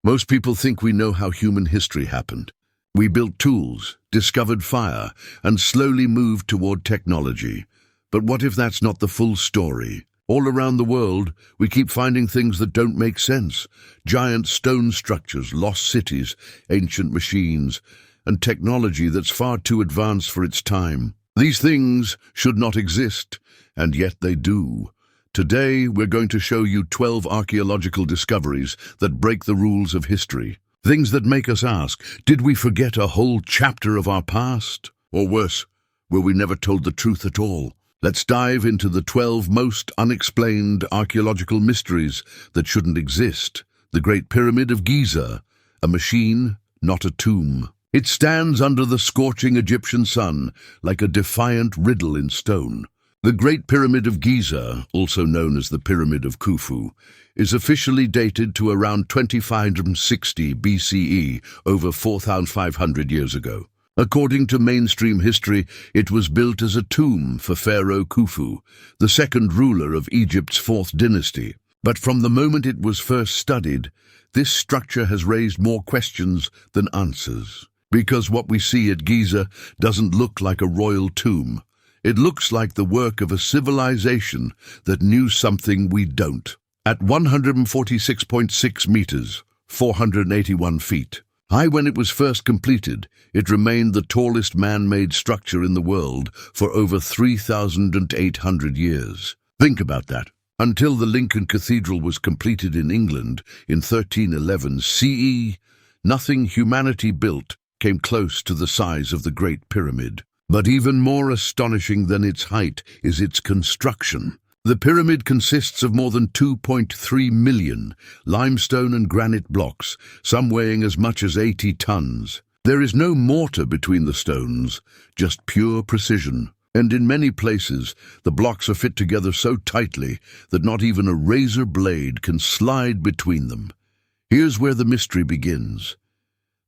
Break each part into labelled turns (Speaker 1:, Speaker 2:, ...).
Speaker 1: Most people think we know how human history happened. We built tools, discovered fire, and slowly moved toward technology. But what if that's not the full story? All around the world, we keep finding things that don't make sense. Giant stone structures, lost cities, ancient machines, and technology that's far too advanced for its time. These things should not exist, and yet they do. Today, we're going to show you 12 archaeological discoveries that break the rules of history. Things that make us ask, did we forget a whole chapter of our past? Or worse, were we never told the truth at all? Let's dive into the 12 most unexplained archaeological mysteries that shouldn't exist. The Great Pyramid of Giza, a machine, not a tomb. It stands under the scorching Egyptian sun like a defiant riddle in stone. The Great Pyramid of Giza, also known as the Pyramid of Khufu, is officially dated to around 2560 BCE, over 4,500 years ago. According to mainstream history, it was built as a tomb for Pharaoh Khufu, the second ruler of Egypt's fourth dynasty. But from the moment it was first studied, this structure has raised more questions than answers. Because what we see at Giza doesn't look like a royal tomb. It looks like the work of a civilization that knew something we don't. At 146.6 meters, 481 feet, high when it was first completed, it remained the tallest man-made structure in the world for over 3,800 years. Think about that. Until the Lincoln Cathedral was completed in England in 1311 CE, nothing humanity built came close to the size of the Great Pyramid. But even more astonishing than its height is its construction. The pyramid consists of more than 2.3 million limestone and granite blocks, some weighing as much as 80 tons. There is no mortar between the stones, just pure precision. And in many places, the blocks are fit together so tightly that not even a razor blade can slide between them. Here's where the mystery begins.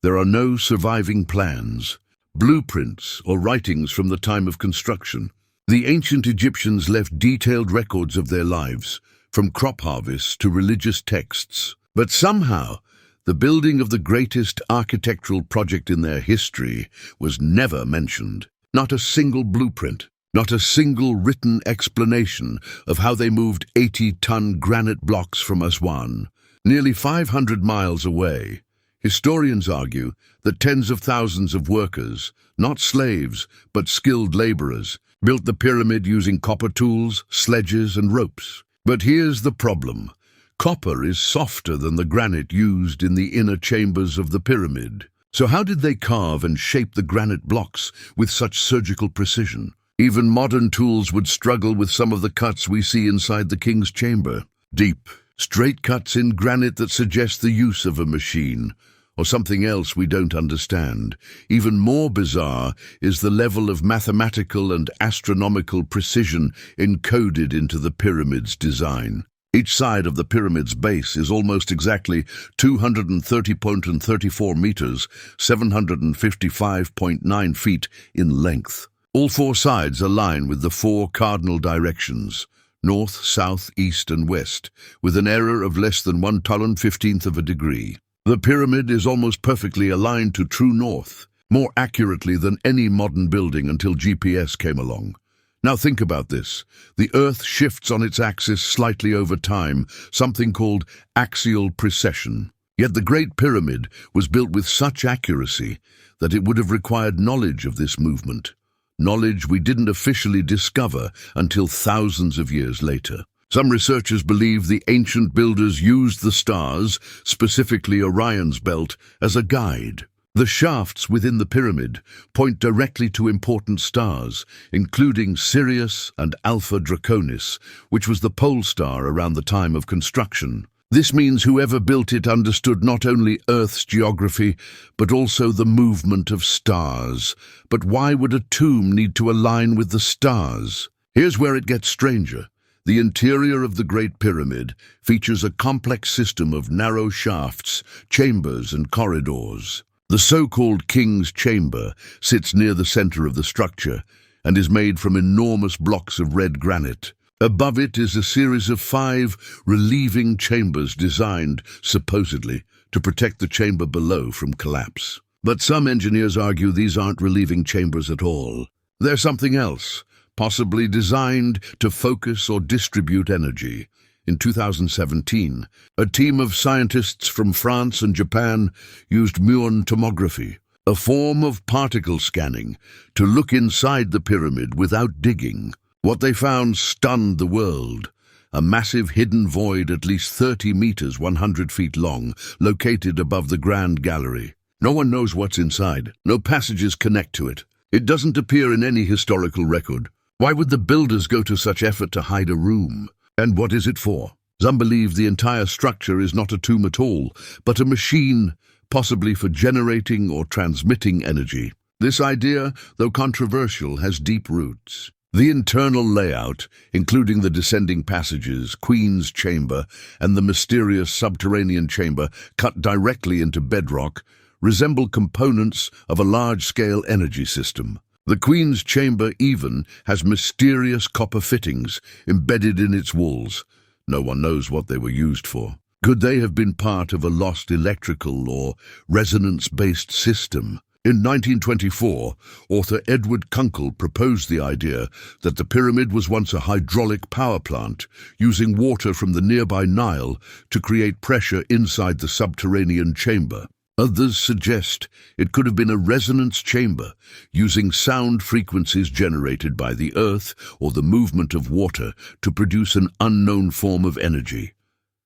Speaker 1: There are no surviving plans, blueprints or writings from the time of construction. The ancient Egyptians left detailed records of their lives, from crop harvests to religious texts. But somehow, the building of the greatest architectural project in their history was never mentioned. Not a single blueprint, not a single written explanation of how they moved 80-ton granite blocks from Aswan, nearly 500 miles away. Historians argue that tens of thousands of workers, not slaves, but skilled laborers, built the pyramid using copper tools, sledges, and ropes. But here's the problem. Copper is softer than the granite used in the inner chambers of the pyramid. So how did they carve and shape the granite blocks with such surgical precision? Even modern tools would struggle with some of the cuts we see inside the king's chamber. Deep, straight cuts in granite that suggest the use of a machine, or something else we don't understand. Even more bizarre is the level of mathematical and astronomical precision encoded into the pyramid's design. Each side of the pyramid's base is almost exactly 230.34 meters, 755.9 feet in length. All four sides align with the four cardinal directions, north, south, east, and west, with an error of less than 1/15th of a degree. The pyramid is almost perfectly aligned to true north, more accurately than any modern building until GPS came along. Now think about this. The Earth shifts on its axis slightly over time, something called axial precession. Yet the Great Pyramid was built with such accuracy that it would have required knowledge of this movement, knowledge we didn't officially discover until thousands of years later. Some researchers believe the ancient builders used the stars, specifically Orion's belt, as a guide. The shafts within the pyramid point directly to important stars, including Sirius and Alpha Draconis, which was the pole star around the time of construction. This means whoever built it understood not only Earth's geography, but also the movement of stars. But why would a tomb need to align with the stars? Here's where it gets stranger. The interior of the Great Pyramid features a complex system of narrow shafts, chambers, and corridors. The so-called King's Chamber sits near the center of the structure and is made from enormous blocks of red granite. Above it is a series of 5 relieving chambers designed, supposedly, to protect the chamber below from collapse. But some engineers argue these aren't relieving chambers at all. They're something else, possibly designed to focus or distribute energy. In 2017, a team of scientists from France and Japan used muon tomography, a form of particle scanning, to look inside the pyramid without digging. What they found stunned the world. A massive hidden void at least 30 meters, 100 feet long, located above the Grand Gallery. No one knows what's inside. No passages connect to it. It doesn't appear in any historical record. Why would the builders go to such effort to hide a room? And what is it for? Some believe the entire structure is not a tomb at all, but a machine, possibly for generating or transmitting energy. This idea, though controversial, has deep roots. The internal layout, including the descending passages, Queen's Chamber, and the mysterious subterranean chamber cut directly into bedrock, resemble components of a large-scale energy system. The Queen's Chamber even has mysterious copper fittings embedded in its walls. No one knows what they were used for. Could they have been part of a lost electrical or resonance-based system? In 1924, author Edward Kunkel proposed the idea that the pyramid was once a hydraulic power plant, using water from the nearby Nile to create pressure inside the subterranean chamber. Others suggest it could have been a resonance chamber, using sound frequencies generated by the earth or the movement of water to produce an unknown form of energy.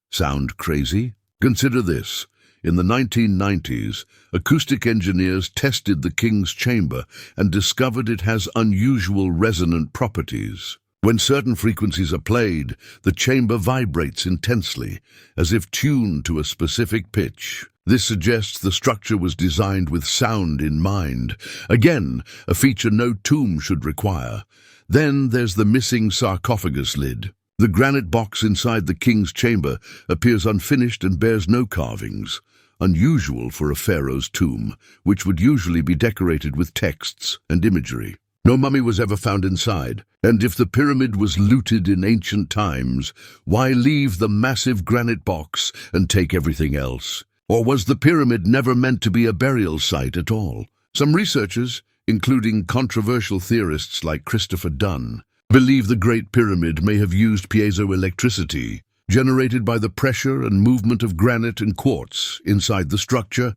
Speaker 1: Sound crazy? Consider this. In the 1990s, acoustic engineers tested the King's Chamber and discovered it has unusual resonant properties. When certain frequencies are played, the chamber vibrates intensely, as if tuned to a specific pitch. This suggests the structure was designed with sound in mind. Again, a feature no tomb should require. Then there's the missing sarcophagus lid. The granite box inside the King's Chamber appears unfinished and bears no carvings. Unusual for a pharaoh's tomb, which would usually be decorated with texts and imagery. No mummy was ever found inside, and if the pyramid was looted in ancient times, why leave the massive granite box and take everything else? Or was the pyramid never meant to be a burial site at all? Some researchers, including controversial theorists like Christopher Dunn, believe the Great Pyramid may have used piezoelectricity, generated by the pressure and movement of granite and quartz inside the structure,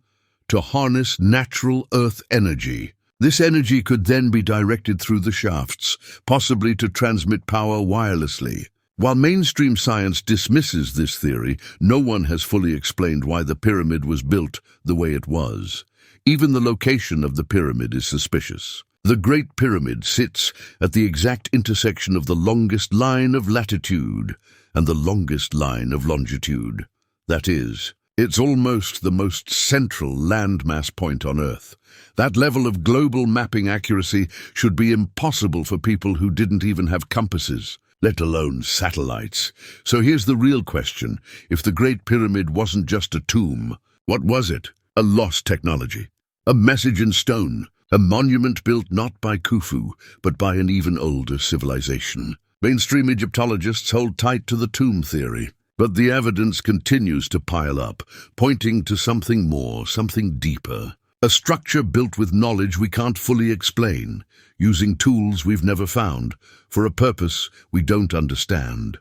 Speaker 1: to harness natural earth energy. This energy could then be directed through the shafts, possibly to transmit power wirelessly. While mainstream science dismisses this theory, no one has fully explained why the pyramid was built the way it was. Even the location of the pyramid is suspicious. The Great Pyramid sits at the exact intersection of the longest line of latitude and the longest line of longitude. That is, it's almost the most central landmass point on Earth. That level of global mapping accuracy should be impossible for people who didn't even have compasses, let alone satellites. So here's the real question. If the Great Pyramid wasn't just a tomb, what was it? A lost technology. A message in stone. A monument built not by Khufu, but by an even older civilization. Mainstream Egyptologists hold tight to the tomb theory, but the evidence continues to pile up, pointing to something more, something deeper. A structure built with knowledge we can't fully explain, using tools we've never found, for a purpose we don't understand.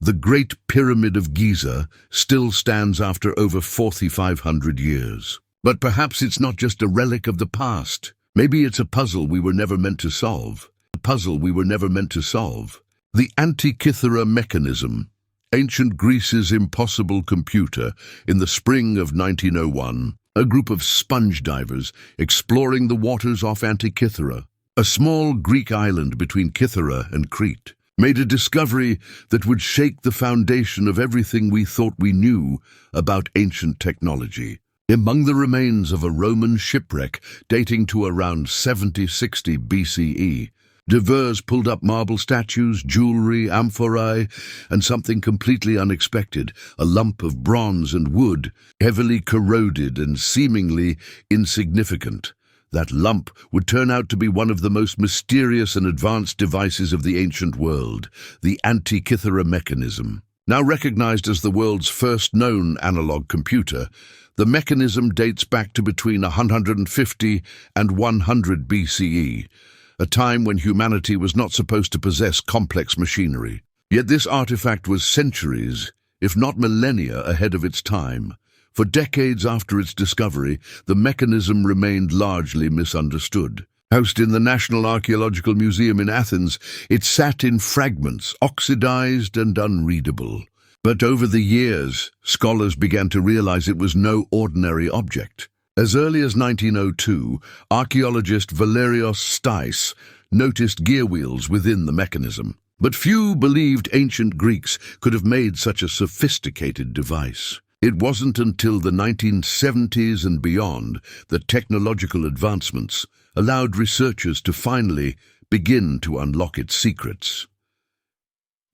Speaker 1: The Great Pyramid of Giza still stands after over 4,500 years. But perhaps it's not just a relic of the past. Maybe it's a puzzle we were never meant to solve. A puzzle we were never meant to solve. The Antikythera mechanism, ancient Greece's impossible computer. In the spring of 1901, a group of sponge divers exploring the waters off Antikythera, a small Greek island between Kythera and Crete, made a discovery that would shake the foundation of everything we thought we knew about ancient technology. Among the remains of a Roman shipwreck dating to around 70–60 BCE, divers pulled up marble statues, jewelry, amphorae, and something completely unexpected, a lump of bronze and wood, heavily corroded and seemingly insignificant. That lump would turn out to be one of the most mysterious and advanced devices of the ancient world, the Antikythera mechanism. Now recognized as the world's first known analog computer, the mechanism dates back to between 150 and 100 BCE, a time when humanity was not supposed to possess complex machinery. Yet this artifact was centuries, if not millennia, ahead of its time. For decades after its discovery, the mechanism remained largely misunderstood. Housed in the National Archaeological Museum in Athens, it sat in fragments, oxidized and unreadable. But over the years, scholars began to realize it was no ordinary object. As early as 1902, archaeologist Valerios Stais noticed gear wheels within the mechanism. But few believed ancient Greeks could have made such a sophisticated device. It wasn't until the 1970s and beyond that technological advancements allowed researchers to finally begin to unlock its secrets.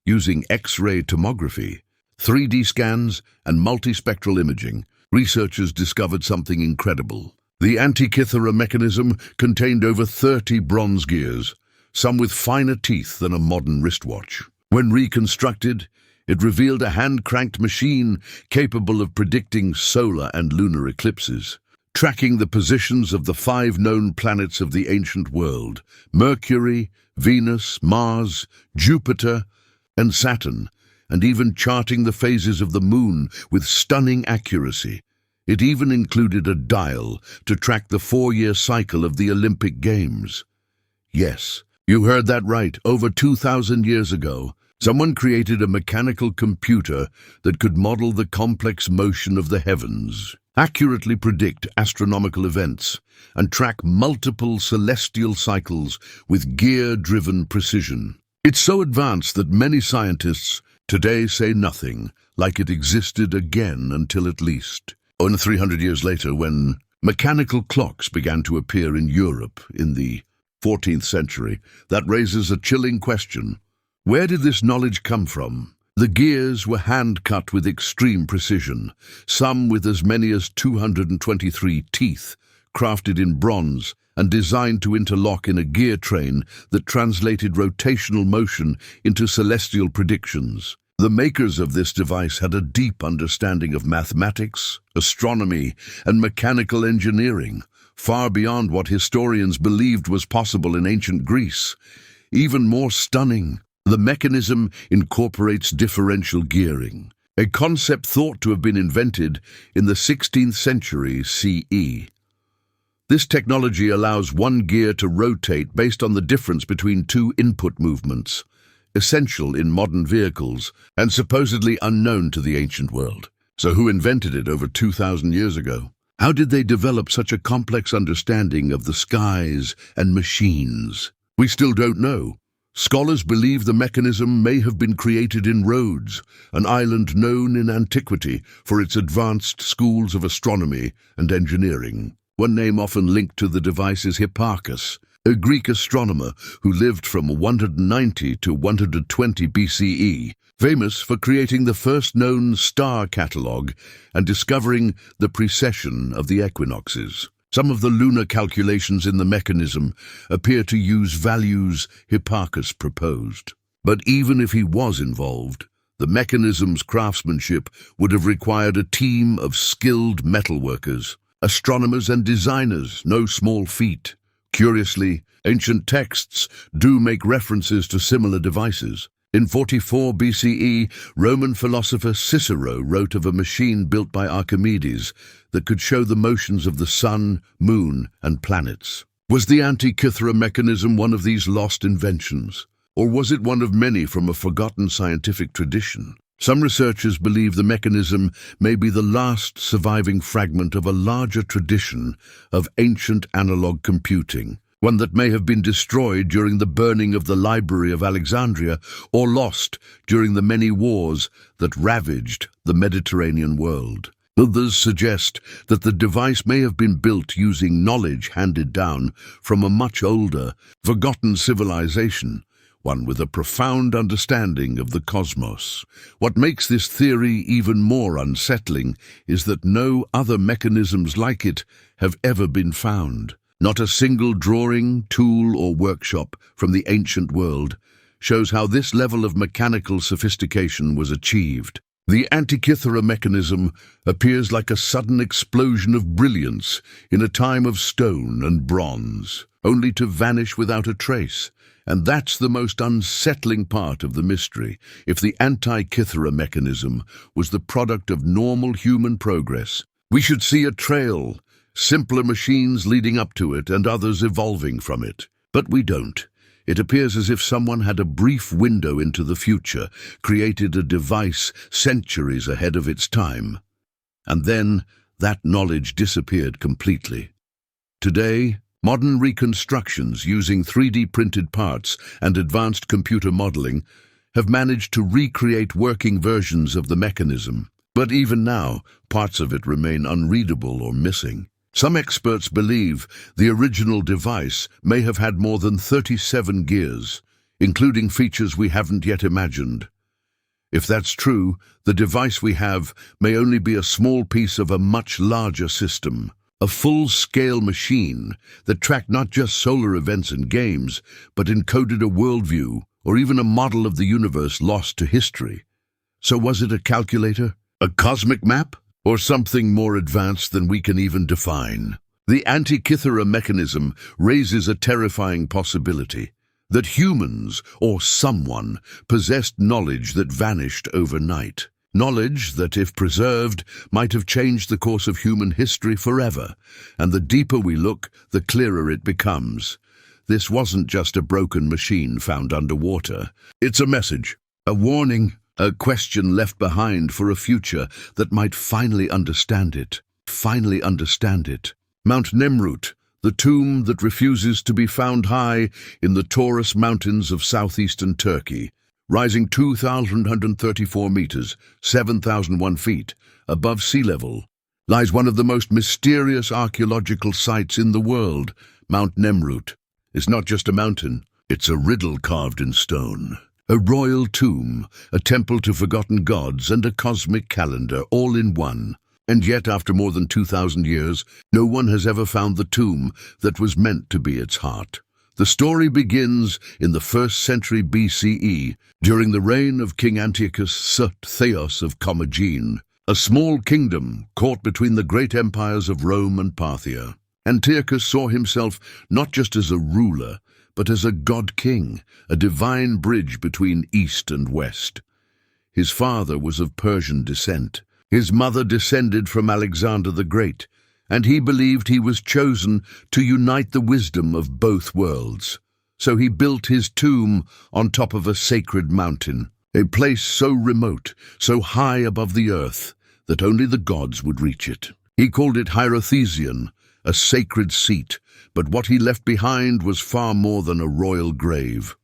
Speaker 1: Using X-ray tomography, 3D scans, and multispectral imaging, researchers discovered something incredible. The Antikythera mechanism contained over 30 bronze gears, some with finer teeth than a modern wristwatch. When reconstructed, it revealed a hand-cranked machine capable of predicting solar and lunar eclipses, tracking the positions of the 5 known planets of the ancient world: Mercury, Venus, Mars, Jupiter, and Saturn, and even charting the phases of the moon with stunning accuracy. It even included a dial to track the 4-year cycle of the Olympic Games. Yes, you heard that right. Over 2,000 years ago, someone created a mechanical computer that could model the complex motion of the heavens, accurately predict astronomical events, and track multiple celestial cycles with gear-driven precision. It's so advanced that many scientists today say nothing like it existed again until at least 300 years later, when mechanical clocks began to appear in Europe in the 14th century. That raises a chilling question. Where did this knowledge come from? The gears were hand-cut with extreme precision, some with as many as 223 teeth, crafted in bronze and designed to interlock in a gear train that translated rotational motion into celestial predictions. The makers of this device had a deep understanding of mathematics, astronomy, and mechanical engineering, far beyond what historians believed was possible in ancient Greece. Even more stunning, the mechanism incorporates differential gearing, a concept thought to have been invented in the 16th century CE. This technology allows one gear to rotate based on the difference between 2 input movements, essential in modern vehicles and supposedly unknown to the ancient world. So who invented it over 2,000 years ago? How did they develop such a complex understanding of the skies and machines? We still don't know. Scholars believe the mechanism may have been created in Rhodes, an island known in antiquity for its advanced schools of astronomy and engineering. One name often linked to the device is Hipparchus, a Greek astronomer who lived from 190 to 120 BCE, famous for creating the first known star catalogue and discovering the precession of the equinoxes. Some of the lunar calculations in the mechanism appear to use values Hipparchus proposed. But even if he was involved, the mechanism's craftsmanship would have required a team of skilled metalworkers, astronomers and designers, no small feat. Curiously, ancient texts do make references to similar devices. In 44 BCE, Roman philosopher Cicero wrote of a machine built by Archimedes that could show the motions of the sun, moon, and planets. Was the Antikythera mechanism one of these lost inventions? Or was it one of many from a forgotten scientific tradition? Some researchers believe the mechanism may be the last surviving fragment of a larger tradition of ancient analog computing, one that may have been destroyed during the burning of the Library of Alexandria or lost during the many wars that ravaged the Mediterranean world. Others suggest that the device may have been built using knowledge handed down from a much older, forgotten civilization, one with a profound understanding of the cosmos. What makes this theory even more unsettling is that no other mechanisms like it have ever been found. Not a single drawing, tool, or workshop from the ancient world shows how this level of mechanical sophistication was achieved. The Antikythera mechanism appears like a sudden explosion of brilliance in a time of stone and bronze, only to vanish without a trace. And that's the most unsettling part of the mystery. If the Antikythera mechanism was the product of normal human progress, we should see a trail, simpler machines leading up to it and others evolving from it. But we don't. It appears as if someone had a brief window into the future, created a device centuries ahead of its time. And then that knowledge disappeared completely. Today, modern reconstructions using 3D printed parts and advanced computer modeling have managed to recreate working versions of the mechanism. But even now, parts of it remain unreadable or missing. Some experts believe the original device may have had more than 37 gears, including features we haven't yet imagined. If that's true, the device we have may only be a small piece of a much larger system, a full-scale machine that tracked not just solar events and games, but encoded a worldview or even a model of the universe lost to history. So was it a calculator, a cosmic map, or something more advanced than we can even define? The Antikythera mechanism raises a terrifying possibility that humans, or someone, possessed knowledge that vanished overnight. Knowledge that, if preserved, might have changed the course of human history forever. And the deeper we look, the clearer it becomes. This wasn't just a broken machine found underwater. It's a message, a warning, a question left behind for a future that might finally understand it. Mount Nemrut, the tomb that refuses to be found high in the Taurus Mountains of southeastern Turkey, rising 2,134 meters, 7,001 feet, above sea level, lies one of the most mysterious archaeological sites in the world. Mount Nemrut is not just a mountain, it's a riddle carved in stone. A royal tomb, a temple to forgotten gods, and a cosmic calendar, all in one. And yet, after more than 2,000 years, no one has ever found the tomb that was meant to be its heart. The story begins in the 1st century BCE, during the reign of King Antiochus Theos of Commagene, a small kingdom caught between the great empires of Rome and Parthia. Antiochus saw himself not just as a ruler, but as a god-king, a divine bridge between East and West. His father was of Persian descent. His mother descended from Alexander the Great, and he believed he was chosen to unite the wisdom of both worlds. So he built his tomb on top of a sacred mountain, a place so remote, so high above the earth, that only the gods would reach it. He called it Hierothesion, a sacred seat, but what he left behind was far more than a royal grave.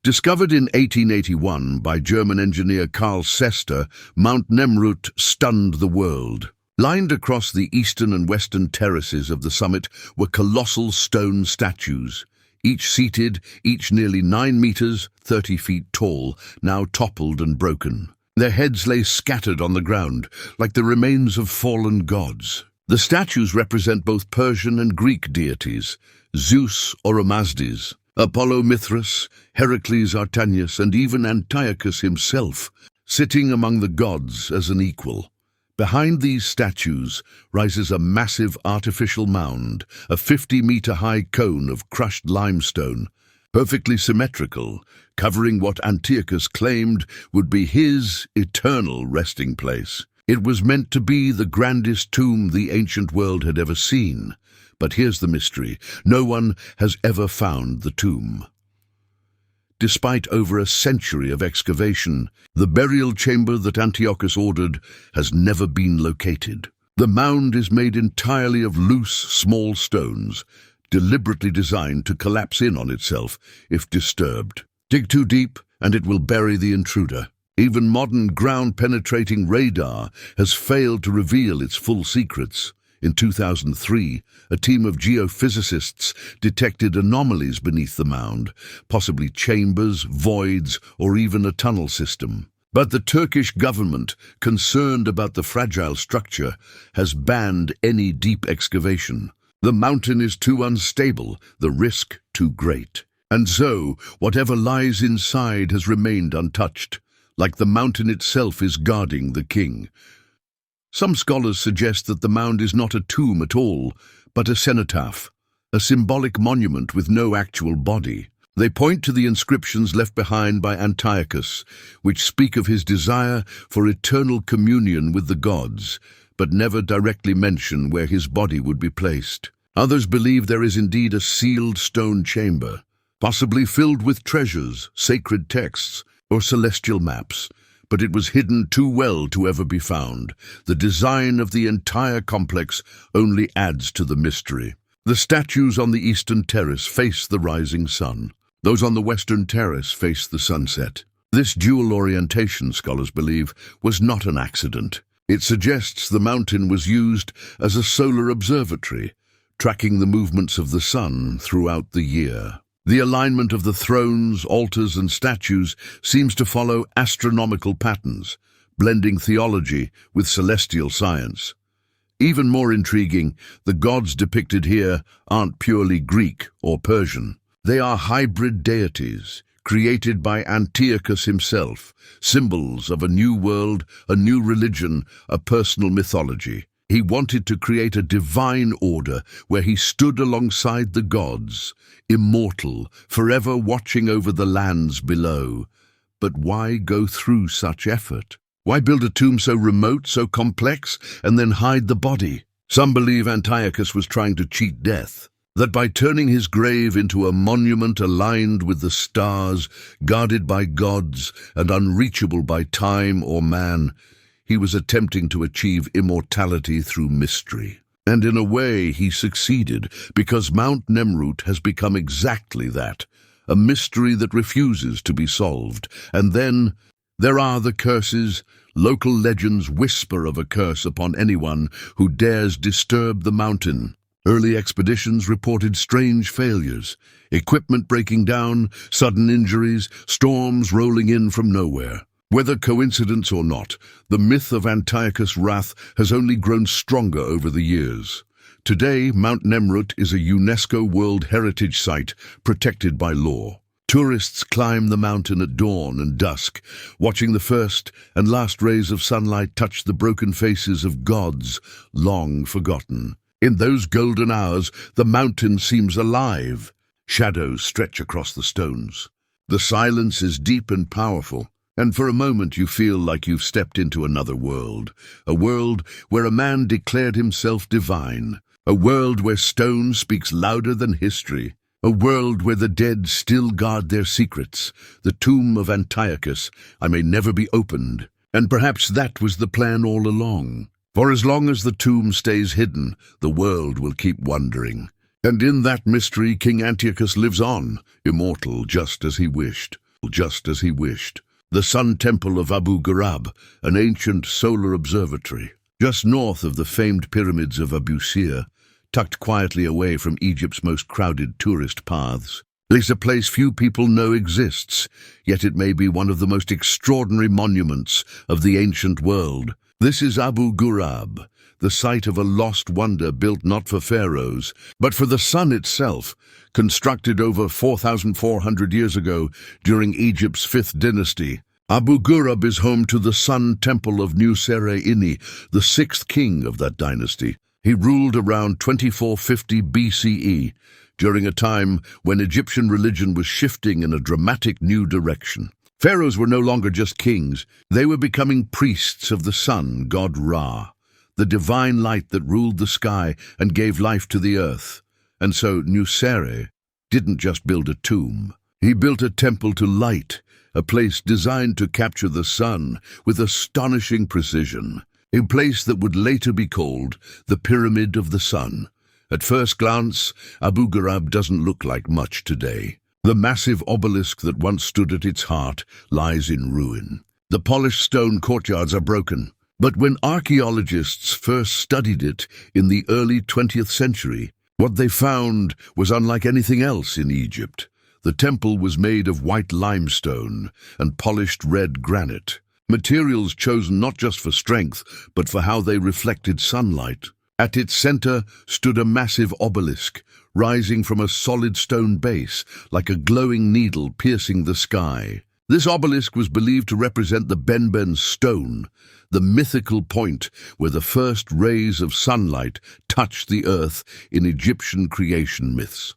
Speaker 1: Discovered in 1881 by German engineer Karl Sester, Mount Nemrut stunned the world. Lined across the eastern and western terraces of the summit were colossal stone statues, each seated, each nearly 9 meters, 30 feet tall, now toppled and broken. Their heads lay scattered on the ground, like the remains of fallen gods. The statues represent both Persian and Greek deities, Zeus Oromasdes, Apollo Mithras, Heracles Artanius, and even Antiochus himself, sitting among the gods as an equal. Behind these statues rises a massive artificial mound, a 50-meter-high cone of crushed limestone, perfectly symmetrical, covering what Antiochus claimed would be his eternal resting place. It was meant to be the grandest tomb the ancient world had ever seen. But here's the mystery. No one has ever found the tomb. Despite over a century of excavation, the burial chamber that Antiochus ordered has never been located. The mound is made entirely of loose, small stones, deliberately designed to collapse in on itself if disturbed. Dig too deep, and it will bury the intruder. Even modern ground-penetrating radar has failed to reveal its full secrets. In 2003, a team of geophysicists detected anomalies beneath the mound, possibly chambers, voids, or even a tunnel system. But the Turkish government, concerned about the fragile structure, has banned any deep excavation. The mountain is too unstable, the risk too great. And so, whatever lies inside has remained untouched, like the mountain itself is guarding the king. Some scholars suggest that the mound is not a tomb at all, but a cenotaph, a symbolic monument with no actual body. They point to the inscriptions left behind by Antiochus, which speak of his desire for eternal communion with the gods, but never directly mention where his body would be placed. Others believe there is indeed a sealed stone chamber, possibly filled with treasures, sacred texts, or celestial maps, but it was hidden too well to ever be found. The design of the entire complex only adds to the mystery. The statues on the eastern terrace face the rising sun. Those on the western terrace face the sunset. This dual orientation, scholars believe, was not an accident. It suggests the mountain was used as a solar observatory, tracking the movements of the sun throughout the year. The alignment of the thrones, altars, and statues seems to follow astronomical patterns, blending theology with celestial science. Even more intriguing, the gods depicted here aren't purely Greek or Persian. They are hybrid deities, created by Antiochus himself, symbols of a new world, a new religion, a personal mythology. He wanted to create a divine order where he stood alongside the gods, immortal, forever watching over the lands below. But why go through such effort? Why build a tomb so remote, so complex, and then hide the body? Some believe Antiochus was trying to cheat death, that by turning his grave into a monument aligned with the stars, guarded by gods, and unreachable by time or man, he was attempting to achieve immortality through mystery. And in a way, he succeeded, because Mount Nemrut has become exactly that, a mystery that refuses to be solved. And then there are the curses. Local legends whisper of a curse upon anyone who dares disturb the mountain. Early expeditions reported strange failures, equipment breaking down, sudden injuries, storms rolling in from nowhere. Whether coincidence or not, the myth of Antiochus' wrath has only grown stronger over the years. Today, Mount Nemrut is a UNESCO World Heritage Site protected by law. Tourists climb the mountain at dawn and dusk, watching the first and last rays of sunlight touch the broken faces of gods long forgotten. In those golden hours, the mountain seems alive. Shadows stretch across the stones. The silence is deep and powerful, and for a moment you feel like you've stepped into another world, a world where a man declared himself divine, a world where stone speaks louder than history, a world where the dead still guard their secrets. The tomb of Antiochus, I may never be opened, and perhaps that was the plan all along. For as long as the tomb stays hidden, the world will keep wondering. And in that mystery, King Antiochus lives on, immortal, just as he wished. The Sun Temple of Abu Ghurab, an ancient solar observatory, just north of the famed pyramids of Abu Sir, tucked quietly away from Egypt's most crowded tourist paths. It's a place few people know exists, yet it may be one of the most extraordinary monuments of the ancient world. This is Abu Ghurab, the site of a lost wonder built not for pharaohs, but for the sun itself, constructed over 4,400 years ago during Egypt's 5th dynasty. Abu Ghurab is home to the Sun Temple of Nusere-Ini, the 6th king of that dynasty. He ruled around 2450 BCE, during a time when Egyptian religion was shifting in a dramatic new direction. Pharaohs were no longer just kings. They were becoming priests of the sun, god Ra, the divine light that ruled the sky and gave life to the earth. And so Nusere didn't just build a tomb. He built a temple to light, a place designed to capture the sun with astonishing precision, a place that would later be called the Pyramid of the Sun. At first glance, Abu Ghurab doesn't look like much today. The massive obelisk that once stood at its heart lies in ruin. The polished stone courtyards are broken. But when archaeologists first studied it in the early 20th century, what they found was unlike anything else in Egypt. The temple was made of white limestone and polished red granite, materials chosen not just for strength, but for how they reflected sunlight. At its center stood a massive obelisk, rising from a solid stone base, like a glowing needle piercing the sky. This obelisk was believed to represent the Benben stone, the mythical point where the first rays of sunlight touched the earth in Egyptian creation myths.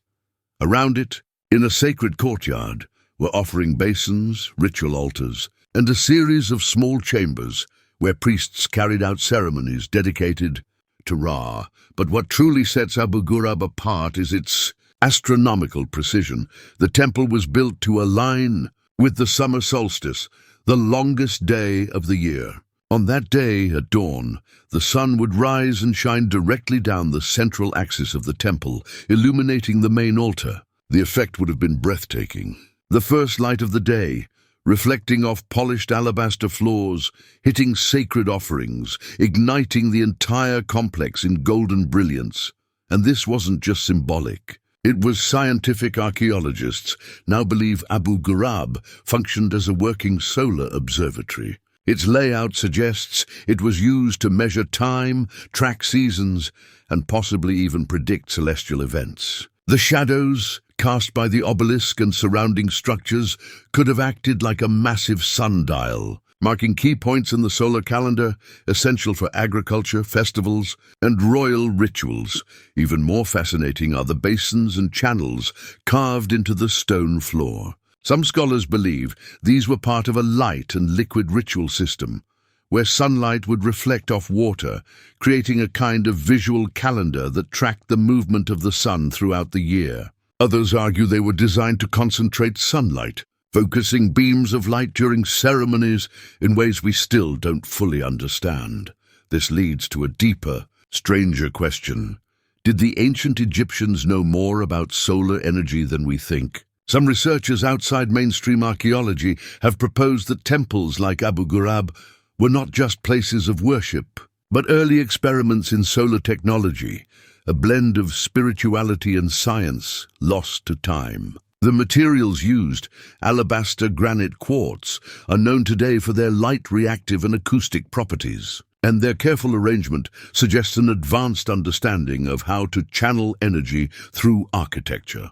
Speaker 1: Around it, in a sacred courtyard, were offering basins, ritual altars, and a series of small chambers where priests carried out ceremonies dedicated to Ra. But what truly sets Abu Ghurab apart is its astronomical precision. The temple was built to align with the summer solstice, the longest day of the year. On that day, at dawn, the sun would rise and shine directly down the central axis of the temple, illuminating the main altar. The effect would have been breathtaking. The first light of the day, reflecting off polished alabaster floors, hitting sacred offerings, igniting the entire complex in golden brilliance. And this wasn't just symbolic. It was scientific archaeologists now believe Abu Ghurab functioned as a working solar observatory. Its layout suggests it was used to measure time, track seasons, and possibly even predict celestial events. The shadows cast by the obelisk and surrounding structures could have acted like a massive sundial, marking key points in the solar calendar, essential for agriculture, festivals, and royal rituals. Even more fascinating are the basins and channels carved into the stone floor. Some scholars believe these were part of a light and liquid ritual system, where sunlight would reflect off water, creating a kind of visual calendar that tracked the movement of the sun throughout the year. Others argue they were designed to concentrate sunlight, focusing beams of light during ceremonies in ways we still don't fully understand. This leads to a deeper, stranger question. Did the ancient Egyptians know more about solar energy than we think? Some researchers outside mainstream archaeology have proposed that temples like Abu Ghurab were not just places of worship, but early experiments in solar technology, a blend of spirituality and science lost to time. The materials used, alabaster, granite, quartz, are known today for their light-reactive and acoustic properties, and their careful arrangement suggests an advanced understanding of how to channel energy through architecture.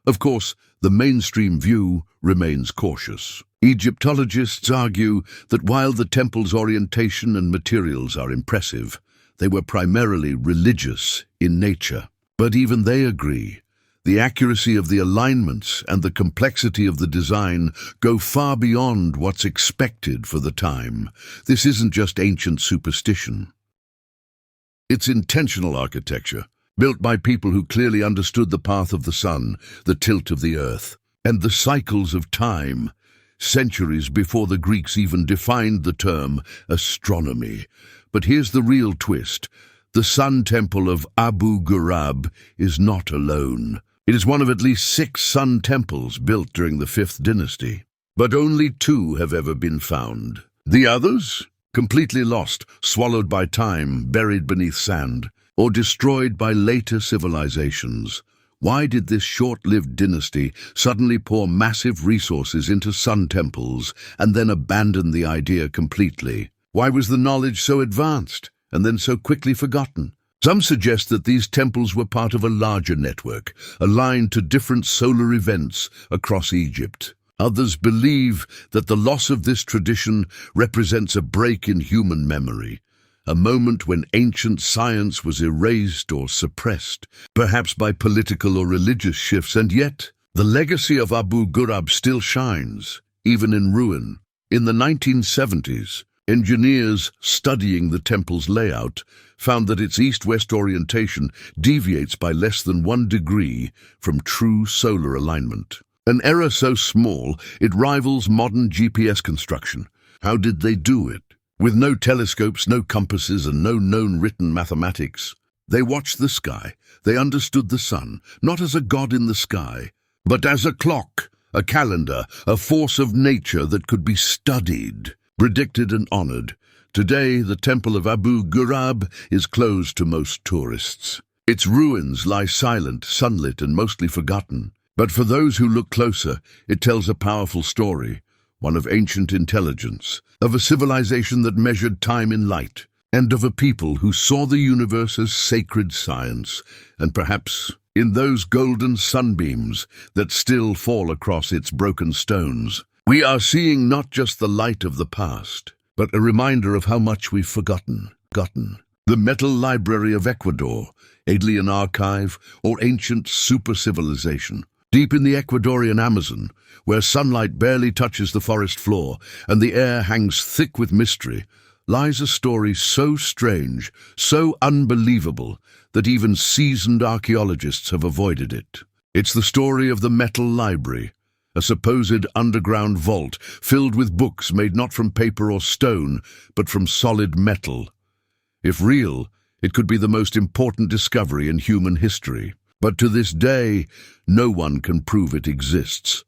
Speaker 1: Of course, the mainstream view remains cautious. Egyptologists argue that while the temple's orientation and materials are impressive, they were primarily religious in nature. But even they agree, the accuracy of the alignments and the complexity of the design go far beyond what's expected for the time. This isn't just ancient superstition. It's intentional architecture, built by people who clearly understood the path of the sun, the tilt of the earth, and the cycles of time, centuries before the Greeks even defined the term astronomy. But here's the real twist. The Sun Temple of Abu Ghurab is not alone. It is one of at least 6 sun temples built during the 5th dynasty. But only 2 have ever been found. The others? Completely lost, swallowed by time, buried beneath sand, or destroyed by later civilizations. Why did this short-lived dynasty suddenly pour massive resources into sun temples and then abandon the idea completely? Why was the knowledge so advanced and then so quickly forgotten? Some suggest that these temples were part of a larger network, aligned to different solar events across Egypt. Others believe that the loss of this tradition represents a break in human memory, a moment when ancient science was erased or suppressed, perhaps by political or religious shifts, and yet the legacy of Abu Ghurab still shines, even in ruin. In the 1970s, engineers studying the temple's layout found that its east-west orientation deviates by less than 1 degree from true solar alignment. An error so small it rivals modern GPS construction. How did they do it? With no telescopes, no compasses, and no known written mathematics, they watched the sky. They understood the sun, not as a god in the sky, but as a clock, a calendar, a force of nature that could be studied, predicted, and honored. Today, the Temple of Abu Ghurab is closed to most tourists. Its ruins lie silent, sunlit, and mostly forgotten. But for those who look closer, it tells a powerful story, one of ancient intelligence, of a civilization that measured time in light, and of a people who saw the universe as sacred science, and perhaps in those golden sunbeams that still fall across its broken stones. We are seeing not just the light of the past, but a reminder of how much we've forgotten. The Metal Library of Ecuador, alien archive, or ancient super-civilization. Deep in the Ecuadorian Amazon, where sunlight barely touches the forest floor and the air hangs thick with mystery, lies a story so strange, so unbelievable, that even seasoned archaeologists have avoided it. It's the story of the Metal Library, a supposed underground vault filled with books made not from paper or stone, but from solid metal. If real, it could be the most important discovery in human history. But to this day, no one can prove it exists.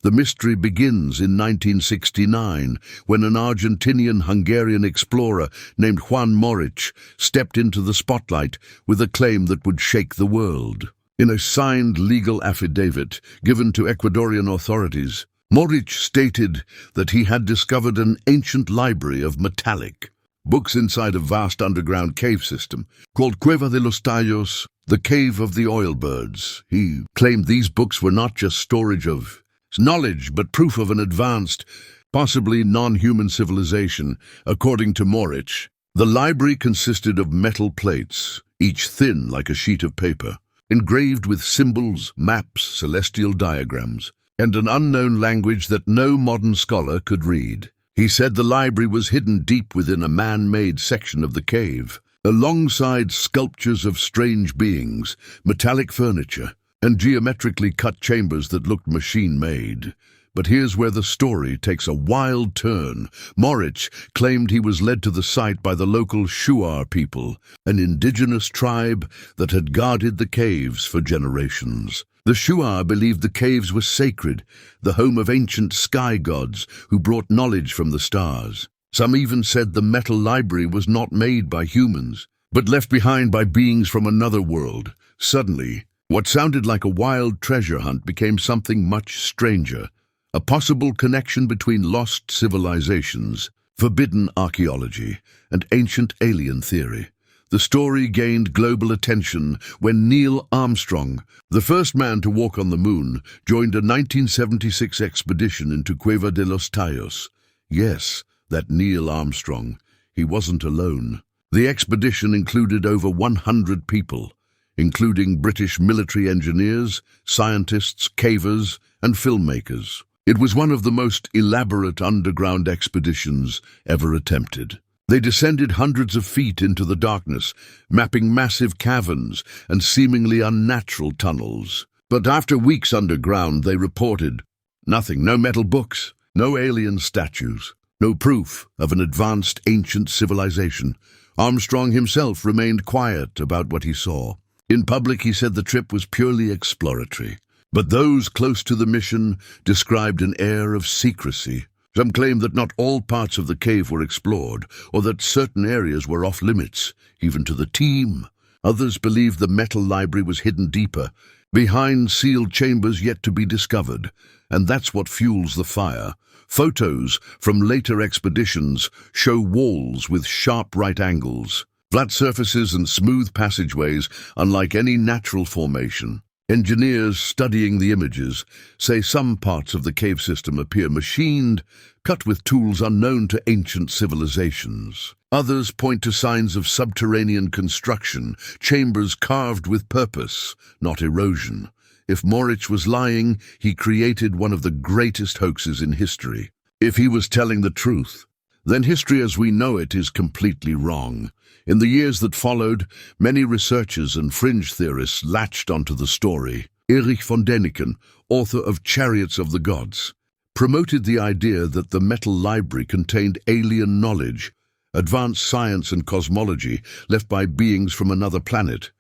Speaker 1: The mystery begins in 1969, when an Argentinian-Hungarian explorer named Juan Morich stepped into the spotlight with a claim that would shake the world. In a signed legal affidavit given to Ecuadorian authorities, Morich stated that he had discovered an ancient library of metallic books inside a vast underground cave system called Cueva de los Tallos, the Cave of the Oilbirds. He claimed these books were not just storage of knowledge, but proof of an advanced, possibly non-human civilization. According to Morich, the library consisted of metal plates, each thin like a sheet of paper, engraved with symbols, maps, celestial diagrams, and an unknown language that no modern scholar could read. He said the library was hidden deep within a man-made section of the cave, alongside sculptures of strange beings, metallic furniture, and geometrically cut chambers that looked machine-made. But here's where the story takes a wild turn. Morich claimed he was led to the site by the local Shuar people, an indigenous tribe that had guarded the caves for generations. The Shuar believed the caves were sacred, the home of ancient sky gods who brought knowledge from the stars. Some even said the metal library was not made by humans, but left behind by beings from another world. Suddenly, what sounded like a wild treasure hunt became something much stranger, a possible connection between lost civilizations, forbidden archaeology, and ancient alien theory. The story gained global attention when Neil Armstrong, the first man to walk on the moon, joined a 1976 expedition into Cueva de los Tallos. Yes, that Neil Armstrong. He wasn't alone. The expedition included over 100 people, including British military engineers, scientists, cavers, and filmmakers. It was one of the most elaborate underground expeditions ever attempted. They descended hundreds of feet into the darkness, mapping massive caverns and seemingly unnatural tunnels. But after weeks underground, they reported nothing, no metal books, no alien statues, no proof of an advanced ancient civilization. Armstrong himself remained quiet about what he saw. In public, he said the trip was purely exploratory. But those close to the mission described an air of secrecy. Some claimed that not all parts of the cave were explored, or that certain areas were off-limits, even to the team. Others believed the metal library was hidden deeper, behind sealed chambers yet to be discovered. And that's what fuels the fire. Photos from later expeditions show walls with sharp right angles, flat surfaces and smooth passageways unlike any natural formation. Engineers studying the images say some parts of the cave system appear machined, cut with tools unknown to ancient civilizations. Others point to signs of subterranean construction, chambers carved with purpose, not erosion. If Morich was lying, he created one of the greatest hoaxes in history. If he was telling the truth, then history as we know it is completely wrong. In the years that followed, many researchers and fringe theorists latched onto the story. Erich von Däniken, author of Chariots of the Gods, promoted the idea that the metal library contained alien knowledge, advanced science and cosmology left by beings from another planet.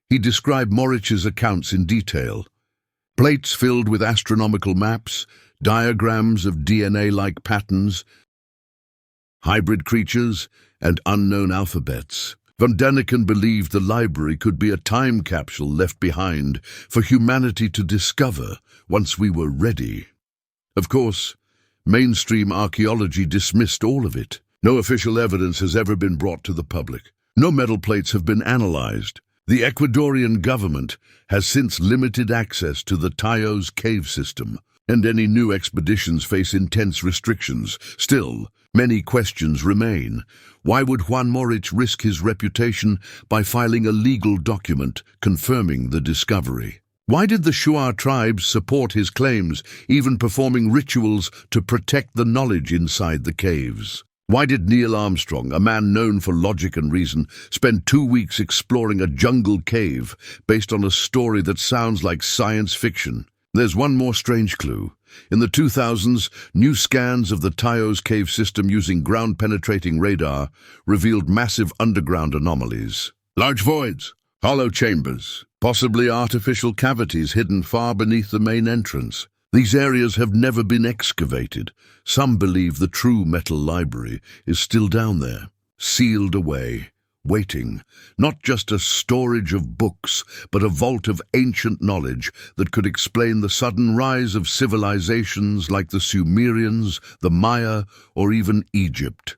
Speaker 1: He described Morich's accounts in detail. Plates filled with astronomical maps, diagrams of DNA-like patterns, hybrid creatures, and unknown alphabets. Von Däniken believed the library could be a time capsule left behind for humanity to discover once we were ready. Of course, mainstream archaeology dismissed all of it. No official evidence has ever been brought to the public. No metal plates have been analyzed. The Ecuadorian government has since limited access to the Tayo's cave system, and any new expeditions face intense restrictions. Still, many questions remain. Why would Juan Moritz risk his reputation by filing a legal document confirming the discovery? Why did the Shuar tribes support his claims, even performing rituals to protect the knowledge inside the caves? Why did Neil Armstrong, a man known for logic and reason, spend 2 weeks exploring a jungle cave based on a story that sounds like science fiction? There's one more strange clue. In the 2000s, new scans of the Tayo's cave system using ground-penetrating radar revealed massive underground anomalies. Large voids, hollow chambers, possibly artificial cavities hidden far beneath the main entrance. These areas have never been excavated. Some believe the true metal library is still down there, sealed away, waiting, not just a storage of books, but a vault of ancient knowledge that could explain the sudden rise of civilizations like the Sumerians, the Maya, or even Egypt.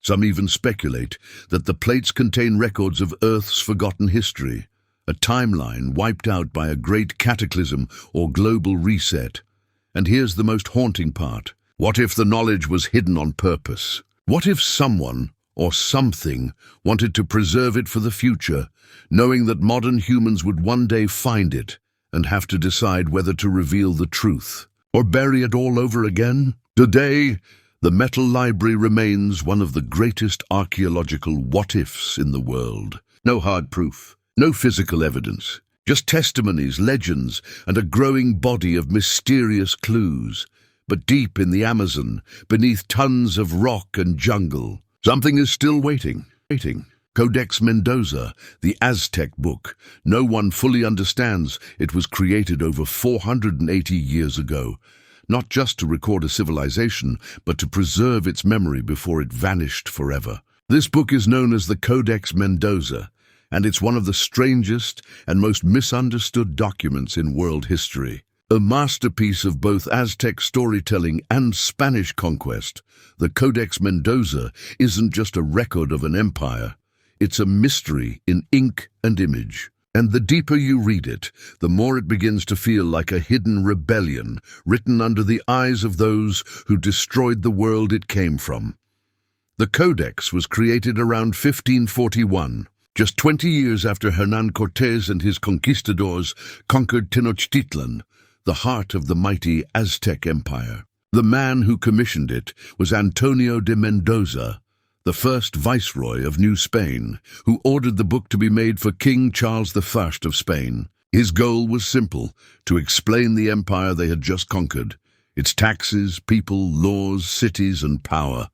Speaker 1: Some even speculate that the plates contain records of Earth's forgotten history, a timeline wiped out by a great cataclysm or global reset. And here's the most haunting part. What if the knowledge was hidden on purpose? What if someone or something wanted to preserve it for the future, knowing that modern humans would one day find it and have to decide whether to reveal the truth or bury it all over again? Today, the Metal Library remains one of the greatest archaeological what-ifs in the world. No hard proof, no physical evidence, just testimonies, legends, and a growing body of mysterious clues. But deep in the Amazon, beneath tons of rock and jungle, something is still waiting. Codex Mendoza, the Aztec book. No one fully understands it was created over 480 years ago, not just to record a civilization, but to preserve its memory before it vanished forever. This book is known as the Codex Mendoza, and it's one of the strangest and most misunderstood documents in world history. A masterpiece of both Aztec storytelling and Spanish conquest, the Codex Mendoza isn't just a record of an empire. It's a mystery in ink and image. And the deeper you read it, the more it begins to feel like a hidden rebellion written under the eyes of those who destroyed the world it came from. The Codex was created around 1541. Just 20 years after Hernán Cortés and his conquistadors conquered Tenochtitlan, the heart of the mighty Aztec Empire. The man who commissioned it was Antonio de Mendoza, the first viceroy of New Spain, who ordered the book to be made for King Charles I of Spain. His goal was simple: to explain the empire they had just conquered, its taxes, people, laws, cities, and power.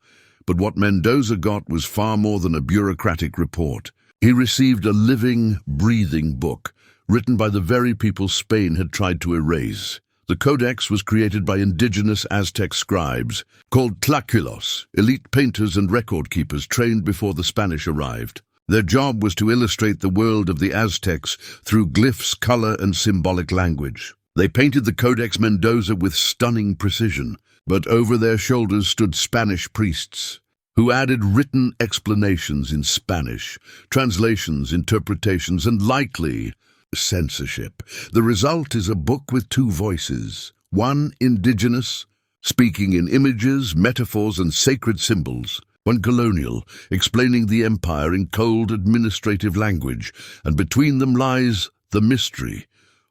Speaker 1: But what Mendoza got was far more than a bureaucratic report. He received a living, breathing book, written by the very people Spain had tried to erase. The Codex was created by indigenous Aztec scribes, called tlacuilos, elite painters and record keepers trained before the Spanish arrived. Their job was to illustrate the world of the Aztecs through glyphs, color, and symbolic language. They painted the Codex Mendoza with stunning precision, but over their shoulders stood Spanish priests, who added written explanations in Spanish, translations, interpretations, and likely censorship. The result is a book with two voices, one indigenous, speaking in images, metaphors, and sacred symbols, one colonial, explaining the empire in cold administrative language, and between them lies the mystery.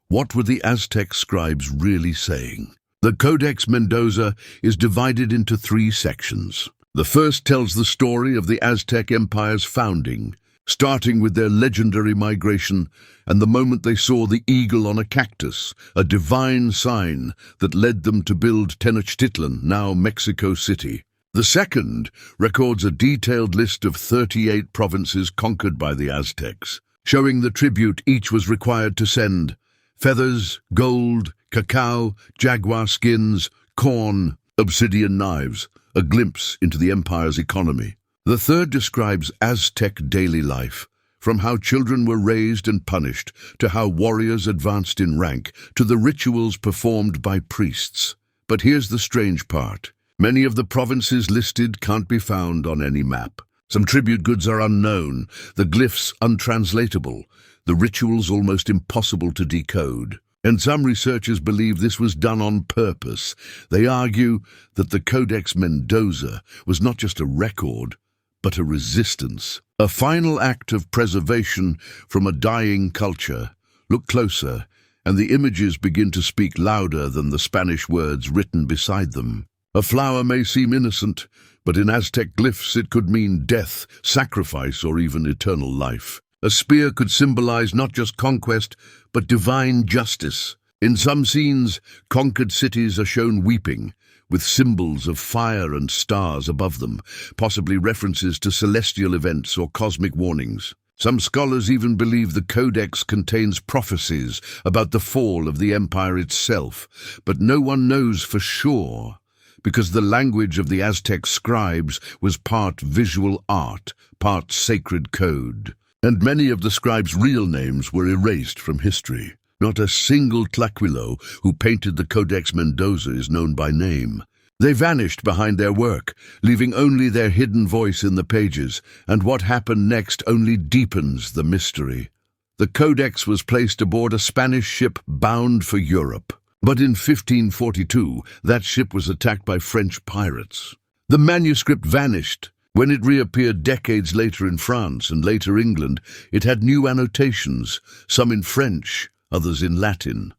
Speaker 1: What were the Aztec scribes really saying? The Codex Mendoza is divided into 3 sections. The first tells the story of the Aztec Empire's founding, starting with their legendary migration and the moment they saw the eagle on a cactus, a divine sign that led them to build Tenochtitlan, now Mexico City. The second records a detailed list of 38 provinces conquered by the Aztecs, showing the tribute each was required to send: feathers, gold, cacao, jaguar skins, corn, obsidian knives, a glimpse into the empire's economy. The third describes Aztec daily life, from how children were raised and punished, to how warriors advanced in rank, to the rituals performed by priests. But here's the strange part. Many of the provinces listed can't be found on any map. Some tribute goods are unknown, the glyphs untranslatable. the rituals almost impossible to decode. And some researchers believe this was done on purpose. They argue that the Codex Mendoza was not just a record, but a resistance, a final act of preservation from a dying culture. Look closer, and the images begin to speak louder than the Spanish words written beside them. A flower may seem innocent, but in Aztec glyphs it could mean death, sacrifice, or even eternal life. A spear could symbolize not just conquest, but divine justice. In some scenes, conquered cities are shown weeping, with symbols of fire and stars above them, possibly references to celestial events or cosmic warnings. Some scholars even believe the Codex contains prophecies about the fall of the empire itself, but no one knows for sure, because the language of the Aztec scribes was part visual art, part sacred code. And many of the scribes' real names were erased from history. Not a single Tlaquilo who painted the Codex Mendoza is known by name. They vanished behind their work, leaving only their hidden voice in the pages, and what happened next only deepens the mystery. The Codex was placed aboard a Spanish ship bound for Europe. But in 1542, that ship was attacked by French pirates. The manuscript vanished. When it reappeared decades later in France and later England, it had new annotations, some in French, others in Latin.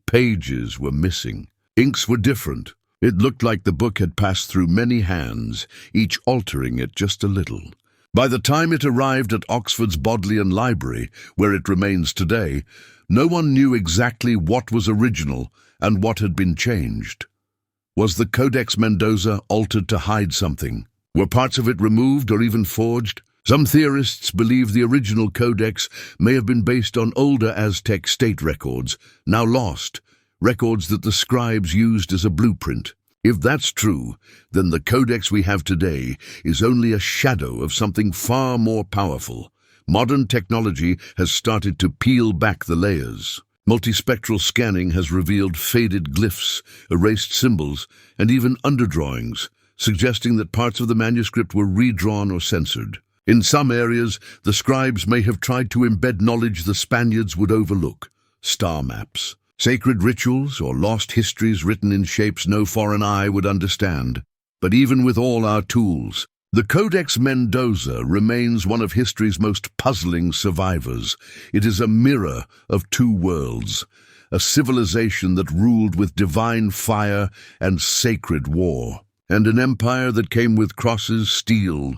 Speaker 1: Pages were missing. Inks were different. It looked like the book had passed through many hands, each altering it just a little. By the time it arrived at Oxford's Bodleian Library, where it remains today, no one knew exactly what was original and what had been changed. Was the Codex Mendoza altered to hide something? Were parts of it removed or even forged? Some theorists believe the original codex may have been based on older Aztec state records, now lost, records that the scribes used as a blueprint. If that's true, then the codex we have today is only a shadow of something far more powerful. Modern technology has started to peel back the layers. Multispectral scanning has revealed faded glyphs, erased symbols, and even underdrawings, suggesting that parts of the manuscript were redrawn or censored. In some areas, the scribes may have tried to embed knowledge the Spaniards would overlook. Star maps, sacred rituals, or lost histories written in shapes no foreign eye would understand. But even with all our tools, the Codex Mendoza remains one of history's most puzzling survivors. It is a mirror of two worlds, a civilization that ruled with divine fire and sacred war, and an empire that came with crosses, steel,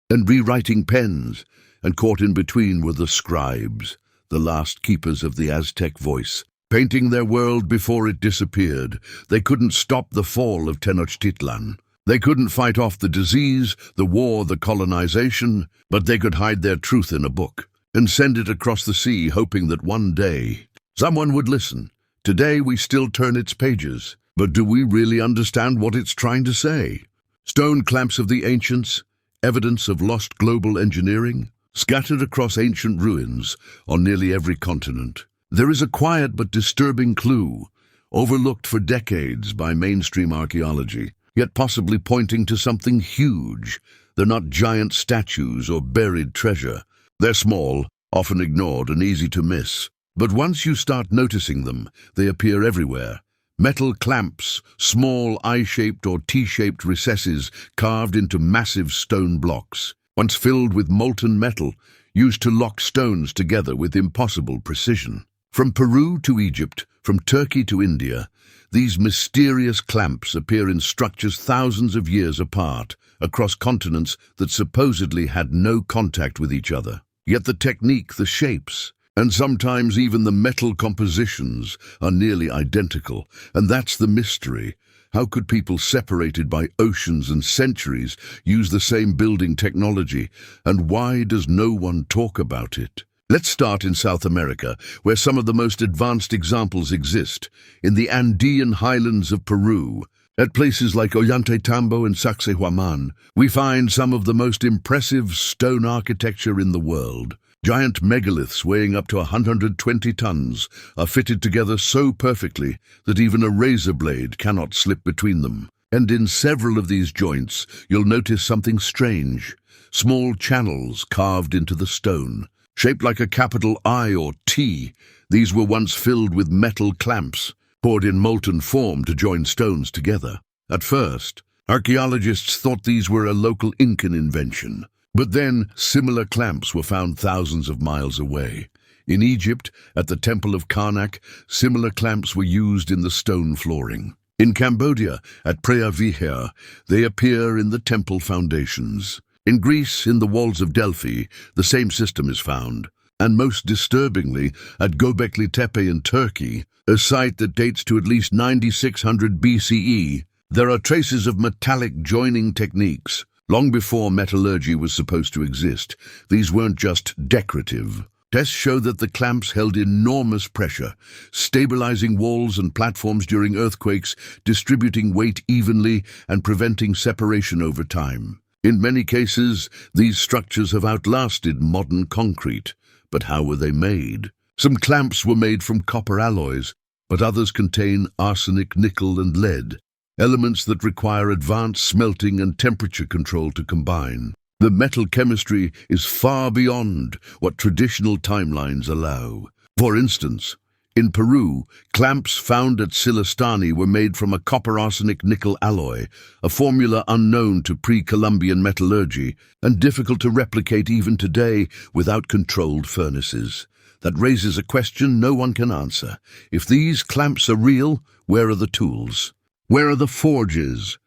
Speaker 1: and rewriting pens, and caught in between were the scribes, the last keepers of the Aztec voice, painting their world before it disappeared. They couldn't stop the fall of Tenochtitlan. They couldn't fight off the disease, the war, the colonization, but they could hide their truth in a book and send it across the sea, hoping that one day someone would listen. Today we still turn its pages, but do we really understand what it's trying to say? Stone clamps of the ancients, evidence of lost global engineering, scattered across ancient ruins on nearly every continent. There is a quiet but disturbing clue, overlooked for decades by mainstream archaeology, yet possibly pointing to something huge. They're not giant statues or buried treasure. They're small, often ignored and easy to miss. But once you start noticing them, they appear everywhere. Metal clamps, small eye-shaped or T-shaped recesses carved into massive stone blocks, once filled with molten metal, used to lock stones together with impossible precision. From Peru to Egypt, from Turkey to India, these mysterious clamps appear in structures thousands of years apart, across continents that supposedly had no contact with each other. Yet the technique, the shapes, and sometimes even the metal compositions are nearly identical, and that's the mystery. How could people separated by oceans and centuries use the same building technology, and why does no one talk about it? Let's start in South America, where some of the most advanced examples exist, in the Andean highlands of Peru. At places like Ollantaytambo and Sacsayhuaman, we find some of the most impressive stone architecture in the world. Giant megaliths weighing up to 120 tons are fitted together so perfectly that even a razor blade cannot slip between them. And in several of these joints, you'll notice something strange. Small channels carved into the stone. Shaped like a capital I or T, these were once filled with metal clamps, poured in molten form to join stones together. At first, archaeologists thought these were a local Incan invention, but then similar clamps were found thousands of miles away. In Egypt, at the Temple of Karnak, similar clamps were used in the stone flooring. In Cambodia, at Preah Vihear, they appear in the temple foundations. In Greece, in the walls of Delphi, the same system is found. And most disturbingly, at Göbekli Tepe in Turkey, a site that dates to at least 9600 BCE, there are traces of metallic joining techniques. Long before metallurgy was supposed to exist, these weren't just decorative. Tests show that the clamps held enormous pressure, stabilizing walls and platforms during earthquakes, distributing weight evenly, and preventing separation over time. In many cases, these structures have outlasted modern concrete. But how were they made? Some clamps were made from copper alloys, but others contain arsenic, nickel, and lead, elements that require advanced smelting and temperature control to combine. The metal chemistry is far beyond what traditional timelines allow. For instance, in Peru, clamps found at Silistani were made from a copper-arsenic-nickel alloy, a formula unknown to pre-Columbian metallurgy and difficult to replicate even today without controlled furnaces. That raises a question no one can answer. If these clamps are real, where are the tools? Where are the forges?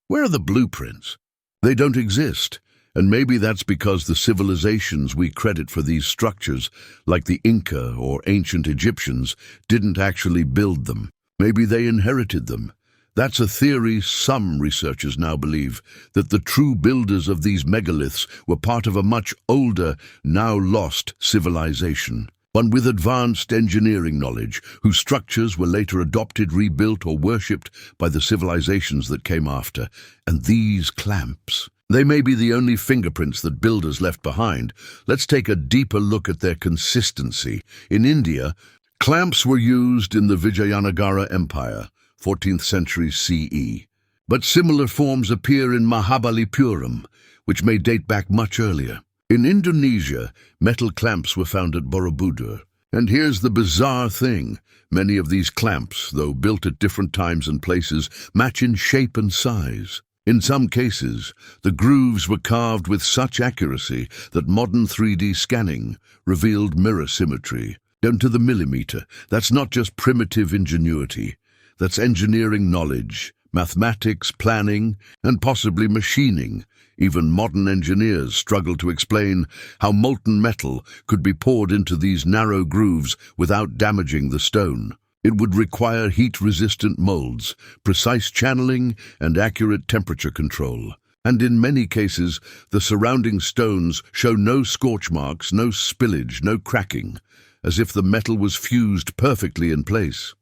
Speaker 1: Where are the blueprints? They don't exist. And maybe that's because the civilizations we credit for these structures, like the Inca or ancient Egyptians, didn't actually build them. Maybe they inherited them. That's a theory some researchers now believe, that the true builders of these megaliths were part of a much older, now lost civilization. One with advanced engineering knowledge, whose structures were later adopted, rebuilt, or worshipped by the civilizations that came after. And these clamps, they may be the only fingerprints that builders left behind. Let's take a deeper look at their consistency. In India, clamps were used in the Vijayanagara Empire, 14th century CE. But similar forms appear in Mahabalipuram, which may date back much earlier. In Indonesia, metal clamps were found at Borobudur. And here's the bizarre thing. Many of these clamps, though built at different times and places, match in shape and size. In some cases, the grooves were carved with such accuracy that modern 3D scanning revealed mirror symmetry, down to the millimeter. That's not just primitive ingenuity. That's engineering knowledge, mathematics, planning, and possibly machining. Even modern engineers struggle to explain how molten metal could be poured into these narrow grooves without damaging the stone. It would require heat-resistant molds, precise channeling, and accurate temperature control. And in many cases, the surrounding stones show no scorch marks, no spillage, no cracking, as if the metal was fused perfectly in place.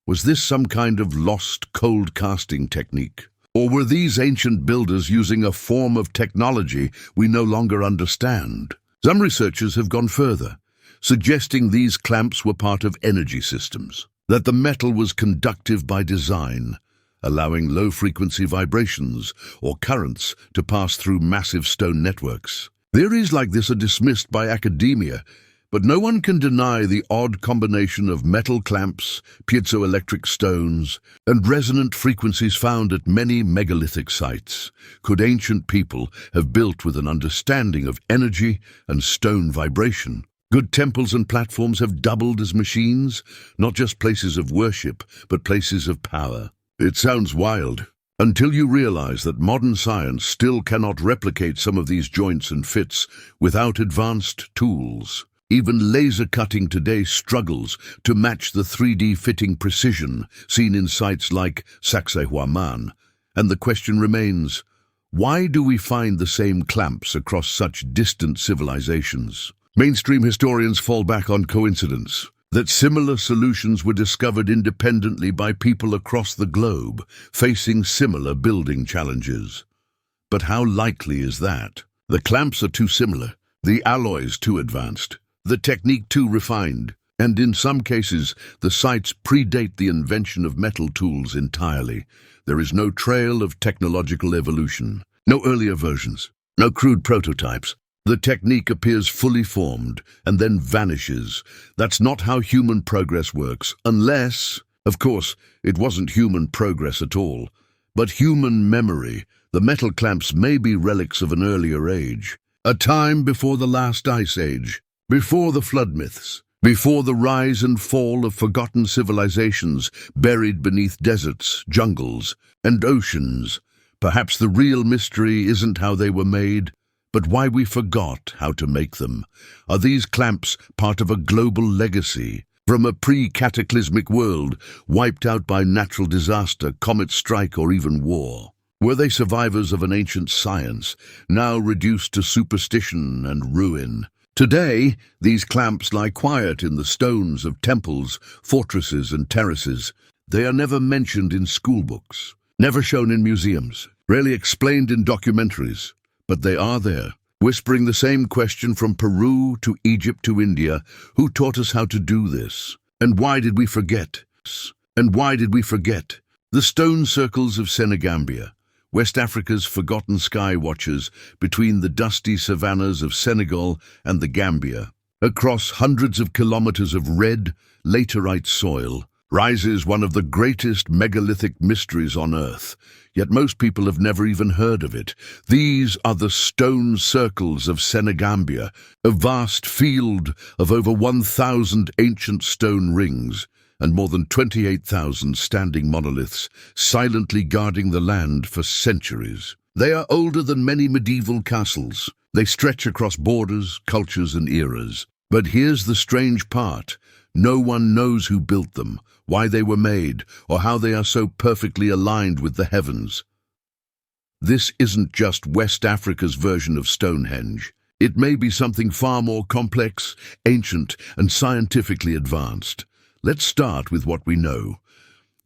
Speaker 1: Was this some kind of lost cold casting technique? Or were these ancient builders using a form of technology we no longer understand? Some researchers have gone further, suggesting these clamps were part of energy systems, that the metal was conductive by design, allowing low-frequency vibrations or currents to pass through massive stone networks. Theories like this are dismissed by academia, but no one can deny the odd combination of metal clamps, piezoelectric stones, and resonant frequencies found at many megalithic sites. Could ancient people have built with an understanding of energy and stone vibration? Good temples and platforms have doubled as machines, not just places of worship, but places of power. It sounds wild, until you realize that modern science still cannot replicate some of these joints and fits without advanced tools. Even laser cutting today struggles to match the 3D fitting precision seen in sites like Sacsayhuaman. And the question remains, why do we find the same clamps across such distant civilizations? Mainstream historians fall back on coincidence, that similar solutions were discovered independently by people across the globe, facing similar building challenges. But how likely is that? The clamps are too similar, the alloys too advanced, the technique too refined, and in some cases, the sites predate the invention of metal tools entirely. There is no trail of technological evolution, no earlier versions, no crude prototypes. The technique appears fully formed and then vanishes. That's not how human progress works, unless, of course, it wasn't human progress at all, but human memory. The metal clamps may be relics of an earlier age, a time before the last ice age, before the flood myths, before the rise and fall of forgotten civilizations buried beneath deserts, jungles, and oceans. Perhaps the real mystery isn't how they were made, but why we forgot how to make them. Are these clamps part of a global legacy from a pre-cataclysmic world wiped out by natural disaster, comet strike, or even war? Were they survivors of an ancient science, now reduced to superstition and ruin? Today, these clamps lie quiet in the stones of temples, fortresses, and terraces. They are never mentioned in schoolbooks, never shown in museums, rarely explained in documentaries. But they are there, whispering the same question from Peru to Egypt to India. Who taught us how to do this? And why did we forget? The stone circles of Senegambia, West Africa's forgotten sky watchers between the dusty savannas of Senegal and the Gambia. Across hundreds of kilometers of red, laterite soil, rises one of the greatest megalithic mysteries on Earth, yet most people have never even heard of it. These are the stone circles of Senegambia, a vast field of over 1,000 ancient stone rings and more than 28,000 standing monoliths, silently guarding the land for centuries. They are older than many medieval castles. They stretch across borders, cultures, and eras. But here's the strange part. No one knows who built them, why they were made, or how they are so perfectly aligned with the heavens. This isn't just West Africa's version of Stonehenge. It may be something far more complex, ancient, and scientifically advanced. Let's start with what we know.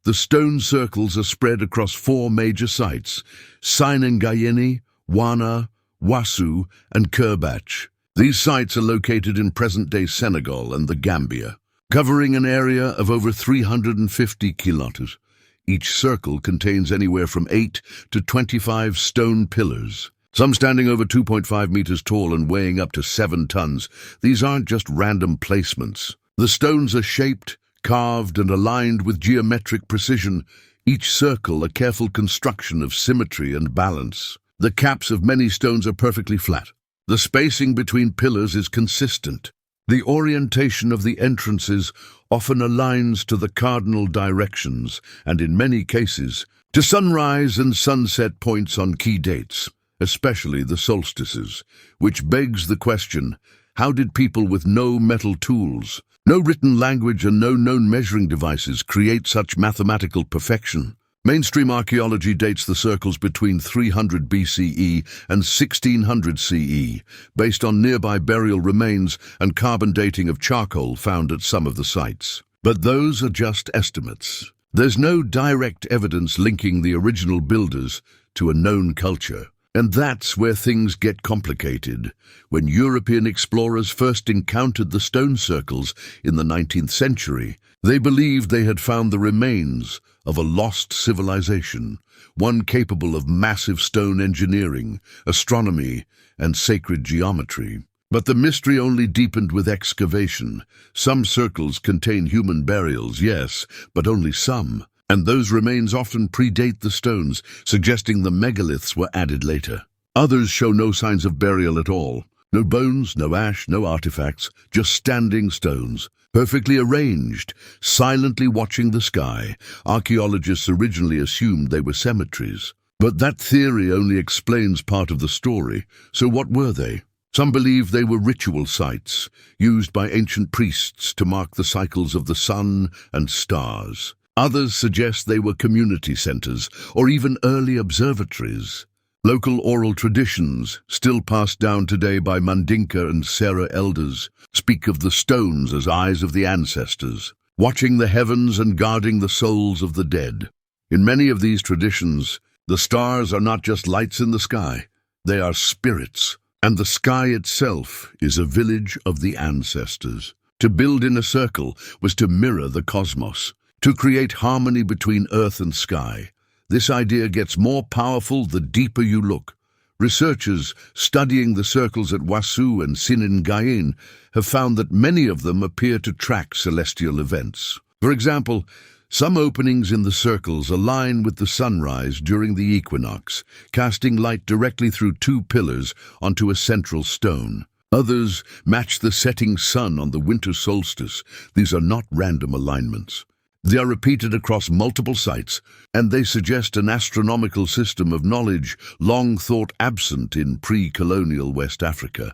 Speaker 1: The stone circles are spread across 4 major sites: Sinangayeni, Wana, Wasu, and Kerbach. These sites are located in present-day Senegal and the Gambia, covering an area of over 350 kilometers. Each circle contains anywhere from 8 to 25 stone pillars, some standing over 2.5 meters tall and weighing up to 7 tons. These aren't just random placements. The stones are shaped, carved, and aligned with geometric precision, each circle a careful construction of symmetry and balance. The caps of many stones are perfectly flat. The spacing between pillars is consistent. The orientation of the entrances often aligns to the cardinal directions, and in many cases, to sunrise and sunset points on key dates, especially the solstices, which begs the question, how did people with no metal tools, no written language, and no known measuring devices create such mathematical perfection? Mainstream archaeology dates the circles between 300 BCE and 1600 CE, based on nearby burial remains and carbon dating of charcoal found at some of the sites. But those are just estimates. There's no direct evidence linking the original builders to a known culture. And that's where things get complicated. When European explorers first encountered the stone circles in the 19th century, they believed they had found the remains of a lost civilization, one capable of massive stone engineering, astronomy, and sacred geometry. But the mystery only deepened with excavation. Some circles contain human burials, yes, but only some. And those remains often predate the stones, suggesting the megaliths were added later. Others show no signs of burial at all. No bones, no ash, no artifacts, just standing stones, perfectly arranged, silently watching the sky. Archaeologists originally assumed they were cemeteries. But that theory only explains part of the story. So what were they? Some believe they were ritual sites, used by ancient priests to mark the cycles of the sun and stars. Others suggest they were community centers or even early observatories. Local oral traditions, still passed down today by Mandinka and Sera elders, speak of the stones as eyes of the ancestors, watching the heavens and guarding the souls of the dead. In many of these traditions, the stars are not just lights in the sky, they are spirits, and the sky itself is a village of the ancestors. To build in a circle was to mirror the cosmos, to create harmony between earth and sky. This idea gets more powerful the deeper you look. Researchers studying the circles at Wasu and Siningayin have found that many of them appear to track celestial events. For example, some openings in the circles align with the sunrise during the equinox, casting light directly through two pillars onto a central stone. Others match the setting sun on the winter solstice. These are not random alignments. They are repeated across multiple sites, and they suggest an astronomical system of knowledge long thought absent in pre-colonial West Africa.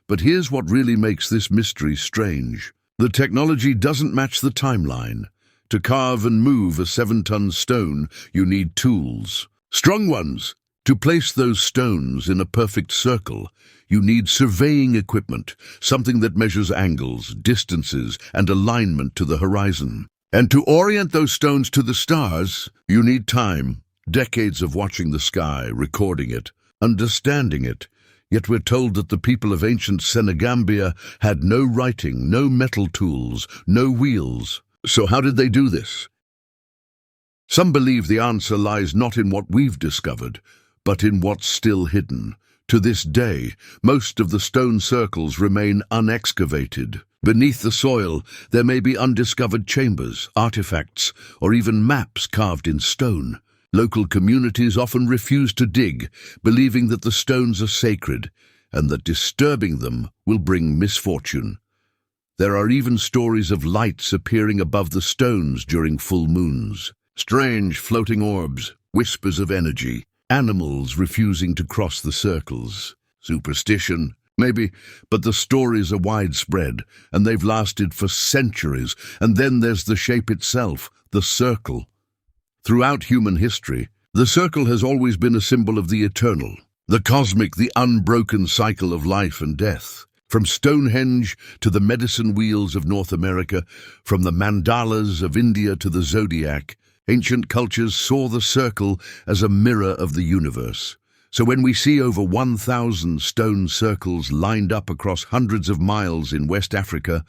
Speaker 1: But here's what really makes this mystery strange. The technology doesn't match the timeline. To carve and move a 7-ton stone, you need tools. Strong ones. To place those stones in a perfect circle, you need surveying equipment, something that measures angles, distances, and alignment to the horizon. And to orient those stones to the stars, you need time, decades of watching the sky, recording it, understanding it. Yet we're told that the people of ancient Senegambia had no writing, no metal tools, no wheels. So how did they do this? Some believe the answer lies not in what we've discovered, but in what's still hidden. To this day, most of the stone circles remain unexcavated. Beneath the soil, there may be undiscovered chambers, artifacts, or even maps carved in stone. Local communities often refuse to dig, believing that the stones are sacred and that disturbing them will bring misfortune. There are even stories of lights appearing above the stones during full moons. Strange floating orbs, whispers of energy, animals refusing to cross the circles. Superstition? Maybe, but the stories are widespread, and they've lasted for centuries. And then there's the shape itself, the circle. Throughout human history, the circle has always been a symbol of the eternal, the cosmic, the unbroken cycle of life and death. From Stonehenge to the medicine wheels of North America, from the mandalas of India to the zodiac, ancient cultures saw the circle as a mirror of the universe. So when we see over 1,000 stone circles lined up across hundreds of miles in West Africa,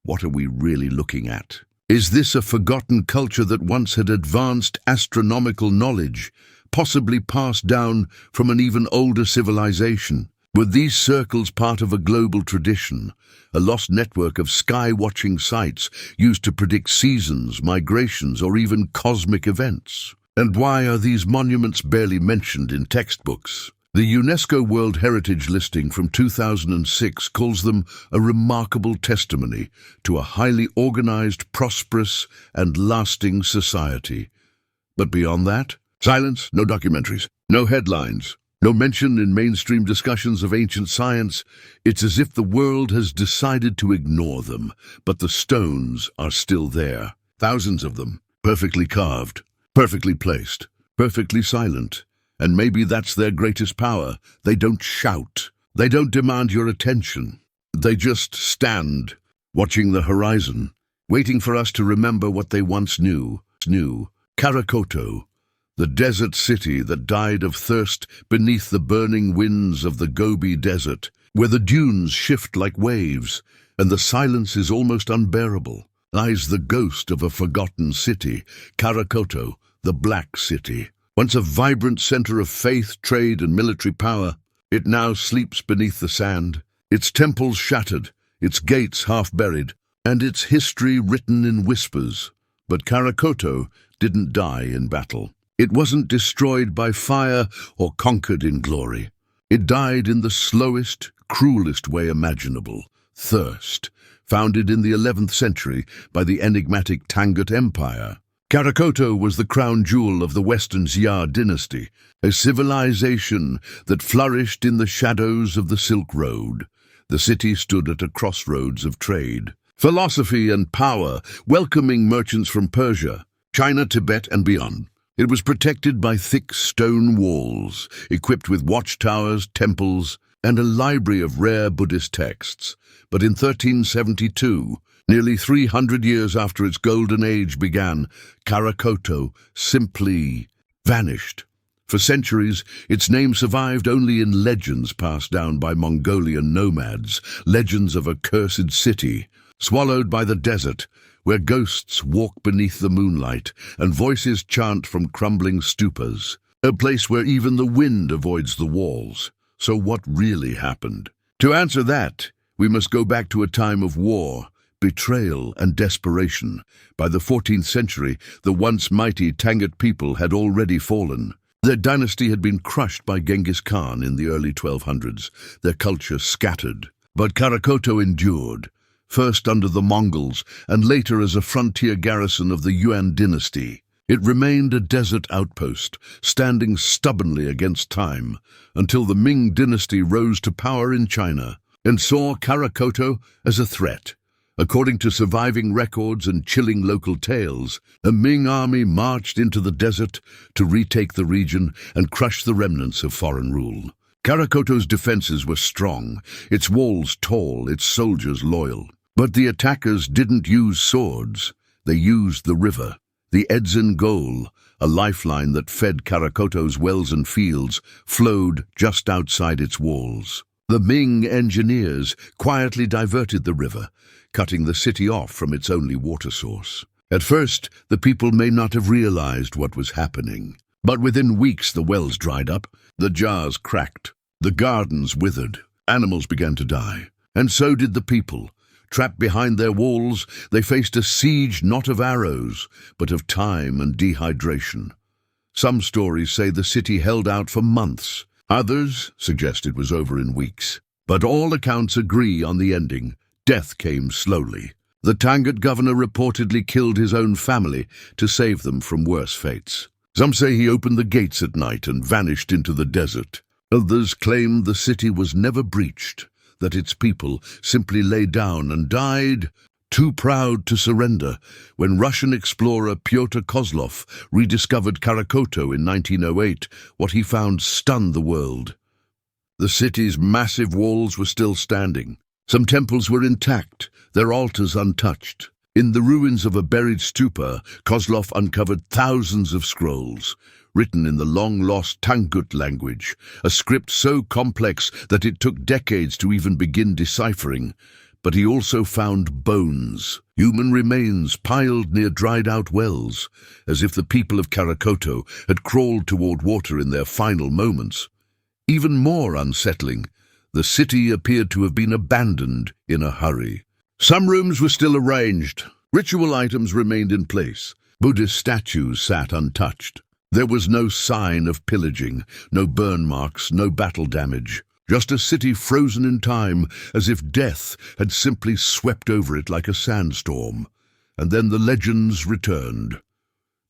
Speaker 1: what are we really looking at? Is this a forgotten culture that once had advanced astronomical knowledge, possibly passed down from an even older civilization? Were these circles part of a global tradition, a lost network of sky-watching sites used to predict seasons, migrations, or even cosmic events? And why are these monuments barely mentioned in textbooks? The UNESCO World Heritage listing from 2006 calls them a remarkable testimony to a highly organized, prosperous, and lasting society. But beyond that, silence, no documentaries, no headlines, no mention in mainstream discussions of ancient science. It's as if the world has decided to ignore them, but the stones are still there. Thousands of them, perfectly carved, perfectly placed, perfectly silent. And maybe that's their greatest power. They don't shout. They don't demand your attention. They just stand, watching the horizon, waiting for us to remember what they once knew. Karakoto, the desert city that died of thirst beneath the burning winds of the Gobi Desert, where the dunes shift like waves and the silence is almost unbearable, lies the ghost of a forgotten city, Karakoto, the Black City. Once a vibrant center of faith, trade, and military power, it now sleeps beneath the sand, its temples shattered, its gates half-buried, and its history written in whispers. But Karakoto didn't die in battle. It wasn't destroyed by fire or conquered in glory. It died in the slowest, cruelest way imaginable, thirst, founded in the 11th century by the enigmatic Tangut Empire. Karakoto was the crown jewel of the Western Xia dynasty, a civilization that flourished in the shadows of the Silk Road. The city stood at a crossroads of trade, philosophy, and power, welcoming merchants from Persia, China, Tibet, and beyond. It was protected by thick stone walls, equipped with watchtowers, temples, and a library of rare Buddhist texts. But in 1372, nearly 300 years after its golden age began, Karakoto simply vanished. For centuries, its name survived only in legends passed down by Mongolian nomads, legends of a cursed city, swallowed by the desert, where ghosts walk beneath the moonlight and voices chant from crumbling stupas. a place where even the wind avoids the walls. So what really happened? To answer that, we must go back to a time of war, betrayal, and desperation. By the 14th century, the once mighty Tangut people had already fallen. Their dynasty had been crushed by Genghis Khan in the early 1200s, their culture scattered. But Karakoto endured, first under the Mongols and later as a frontier garrison of the Yuan dynasty. It remained a desert outpost, standing stubbornly against time, until the Ming dynasty rose to power in China and saw Karakoto as a threat. According to surviving records and chilling local tales, a Ming army marched into the desert to retake the region and crush the remnants of foreign rule. Karakoto's defenses were strong, its walls tall, its soldiers loyal. But the attackers didn't use swords. They used the river, the Edzin Gol, a lifeline that fed Karakoto's wells and fields, flowed just outside its walls. The Ming engineers quietly diverted the river, cutting the city off from its only water source. At first, the people may not have realized what was happening. But within weeks the wells dried up, the jars cracked, the gardens withered, animals began to die. And so did the people. Trapped behind their walls, they faced a siege not of arrows, but of time and dehydration. Some stories say the city held out for months. Others suggest it was over in weeks. But all accounts agree on the ending. Death came slowly. The Tangut governor reportedly killed his own family to save them from worse fates. Some say he opened the gates at night and vanished into the desert. Others claim the city was never breached, that its people simply lay down and died, too proud to surrender, when Russian explorer Pyotr Kozlov rediscovered Karakoto in 1908. What he found stunned the world. The city's massive walls were still standing. Some temples were intact, their altars untouched. In the ruins of a buried stupa, Kozlov uncovered thousands of scrolls, written in the long-lost Tangut language, a script so complex that it took decades to even begin deciphering. But he also found bones, human remains piled near dried-out wells, as if the people of Karakoto had crawled toward water in their final moments. Even more unsettling, the city appeared to have been abandoned in a hurry. Some rooms were still arranged. Ritual items remained in place. Buddhist statues sat untouched. There was no sign of pillaging, no burn marks, no battle damage. Just a city frozen in time, as if death had simply swept over it like a sandstorm. And then the legends returned.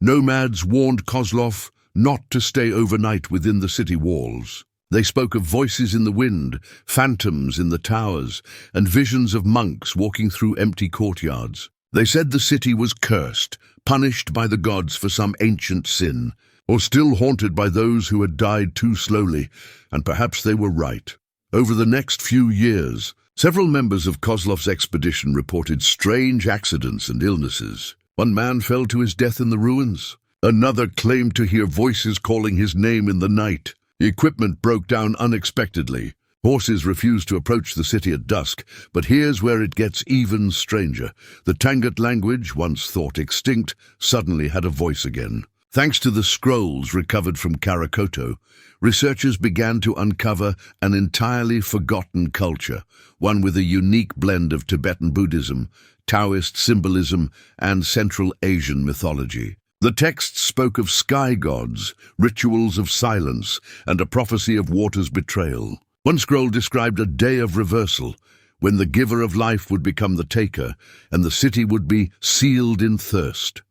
Speaker 1: Nomads warned Kozlov not to stay overnight within the city walls. They spoke of voices in the wind, phantoms in the towers, and visions of monks walking through empty courtyards. They said the city was cursed, punished by the gods for some ancient sin, or still haunted by those who had died too slowly, and perhaps they were right. Over the next few years, several members of Kozlov's expedition reported strange accidents and illnesses. One man fell to his death in the ruins. Another claimed to hear voices calling his name in the night. Equipment broke down unexpectedly. Horses refused to approach the city at dusk, but here's where it gets even stranger. The Tangut language, once thought extinct, suddenly had a voice again. Thanks to the scrolls recovered from Karakoto, researchers began to uncover an entirely forgotten culture, one with a unique blend of Tibetan Buddhism, Taoist symbolism, and Central Asian mythology. The texts spoke of sky gods, rituals of silence, and a prophecy of water's betrayal. One scroll described a day of reversal, when the giver of life would become the taker, and the city would be sealed in thirst.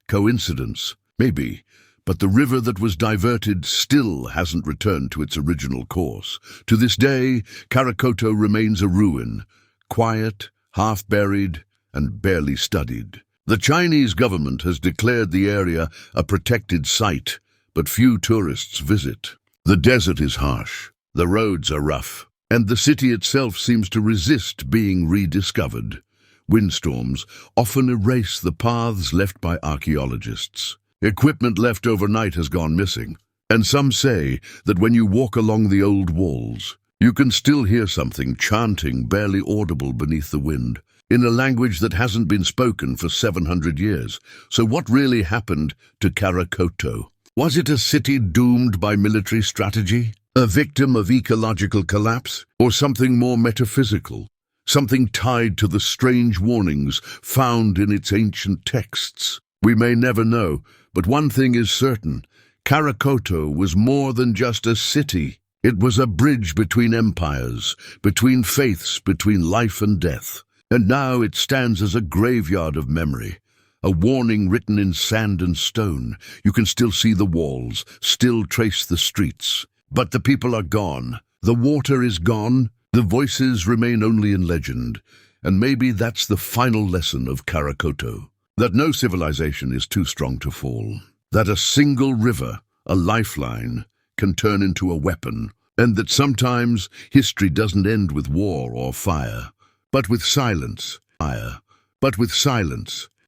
Speaker 1: Coincidence? Maybe, but the river that was diverted still hasn't returned to its original course. To this day, Karakoto remains a ruin, quiet, half-buried, and barely studied. The Chinese government has declared the area a protected site, but few tourists visit. The desert is harsh, the roads are rough, and the city itself seems to resist being rediscovered. Windstorms often erase the paths left by archaeologists. Equipment left overnight has gone missing, and some say that when you walk along the old walls, you can still hear something chanting barely audible beneath the wind, in a language that hasn't been spoken for 700 years. So what really happened to Karakoto? Was it a city doomed by military strategy? A victim of ecological collapse? Or something more metaphysical? Something tied to the strange warnings found in its ancient texts? We may never know, but one thing is certain. Karakoto was more than just a city. It was a bridge between empires, between faiths, between life and death. And now it stands as a graveyard of memory. A warning written in sand and stone. You can still see the walls, still trace the streets. But the people are gone. The water is gone. The voices remain only in legend. And maybe that's the final lesson of Karakoto. That no civilization is too strong to fall. That a single river, a lifeline, can turn into a weapon. And that sometimes history doesn't end with war or fire, but with silence.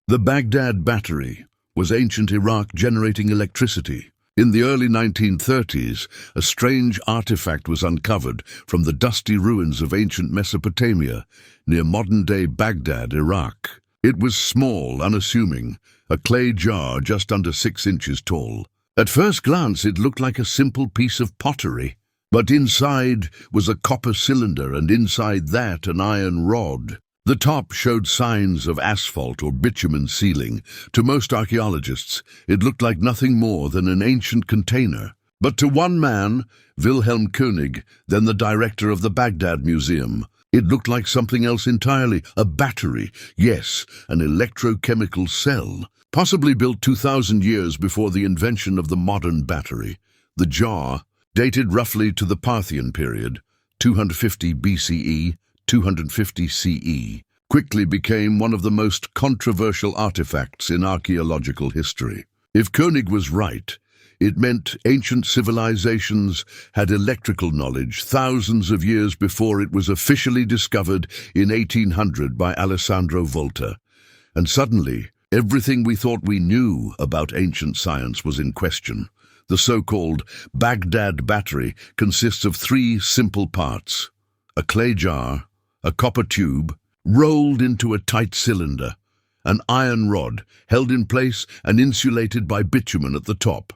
Speaker 1: The Baghdad Battery was ancient Iraq generating electricity. In the early 1930s, a strange artifact was uncovered from the dusty ruins of ancient Mesopotamia near modern-day Baghdad, Iraq. It was small, unassuming, a clay jar just under 6 inches tall. At first glance, it looked like a simple piece of pottery. But inside was a copper cylinder, and inside that an iron rod. The top showed signs of asphalt or bitumen sealing. To most archaeologists, it looked like nothing more than an ancient container. But to one man, Wilhelm König, then the director of the Baghdad Museum, it looked like something else entirely. A battery, yes, an electrochemical cell, possibly built 2,000 years before the invention of the modern battery. The jar, dated roughly to the Parthian period, 250 BCE, 250 CE, quickly became one of the most controversial artifacts in archaeological history. If König was right, it meant ancient civilizations had electrical knowledge thousands of years before it was officially discovered in 1800 by Alessandro Volta. And suddenly, everything we thought we knew about ancient science was in question. The so-called Baghdad Battery consists of 3 simple parts: a clay jar, a copper tube, rolled into a tight cylinder, an iron rod held in place and insulated by bitumen at the top.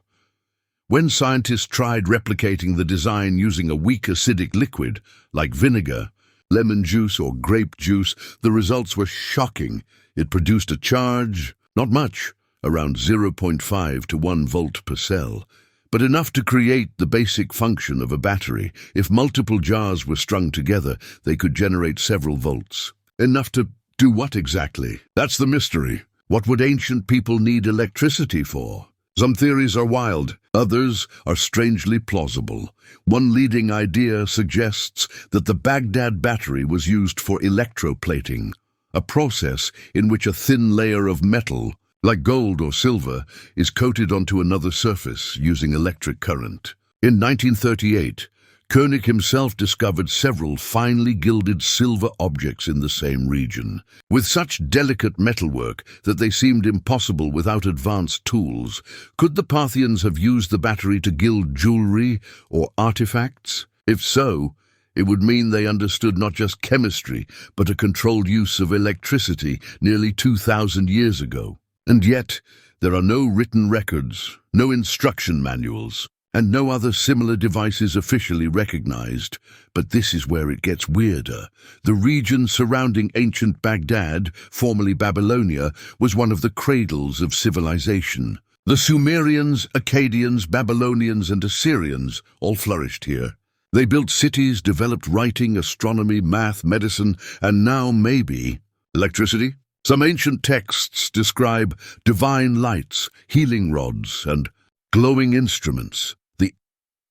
Speaker 1: When scientists tried replicating the design using a weak acidic liquid, like vinegar, lemon juice or grape juice, the results were shocking. It produced a charge, not much, around 0.5 to 1 volt per cell, but enough to create the basic function of a battery. If multiple jars were strung together, they could generate several volts. Enough to do what exactly? That's the mystery. What would ancient people need electricity for? Some theories are wild, others are strangely plausible. One leading idea suggests that the Baghdad Battery was used for electroplating, a process in which a thin layer of metal, like gold or silver, is coated onto another surface using electric current. In 1938, König himself discovered several finely gilded silver objects in the same region, with such delicate metalwork that they seemed impossible without advanced tools. Could the Parthians have used the battery to gild jewelry or artifacts? If so, it would mean they understood not just chemistry, but a controlled use of electricity nearly 2,000 years ago. And yet, there are no written records, no instruction manuals, and no other similar devices officially recognized. But this is where it gets weirder. The region surrounding ancient Baghdad, formerly Babylonia, was one of the cradles of civilization. The Sumerians, Akkadians, Babylonians, and Assyrians all flourished here. They built cities, developed writing, astronomy, math, medicine, and now maybe electricity. Some ancient texts describe divine lights, healing rods, and glowing instruments. The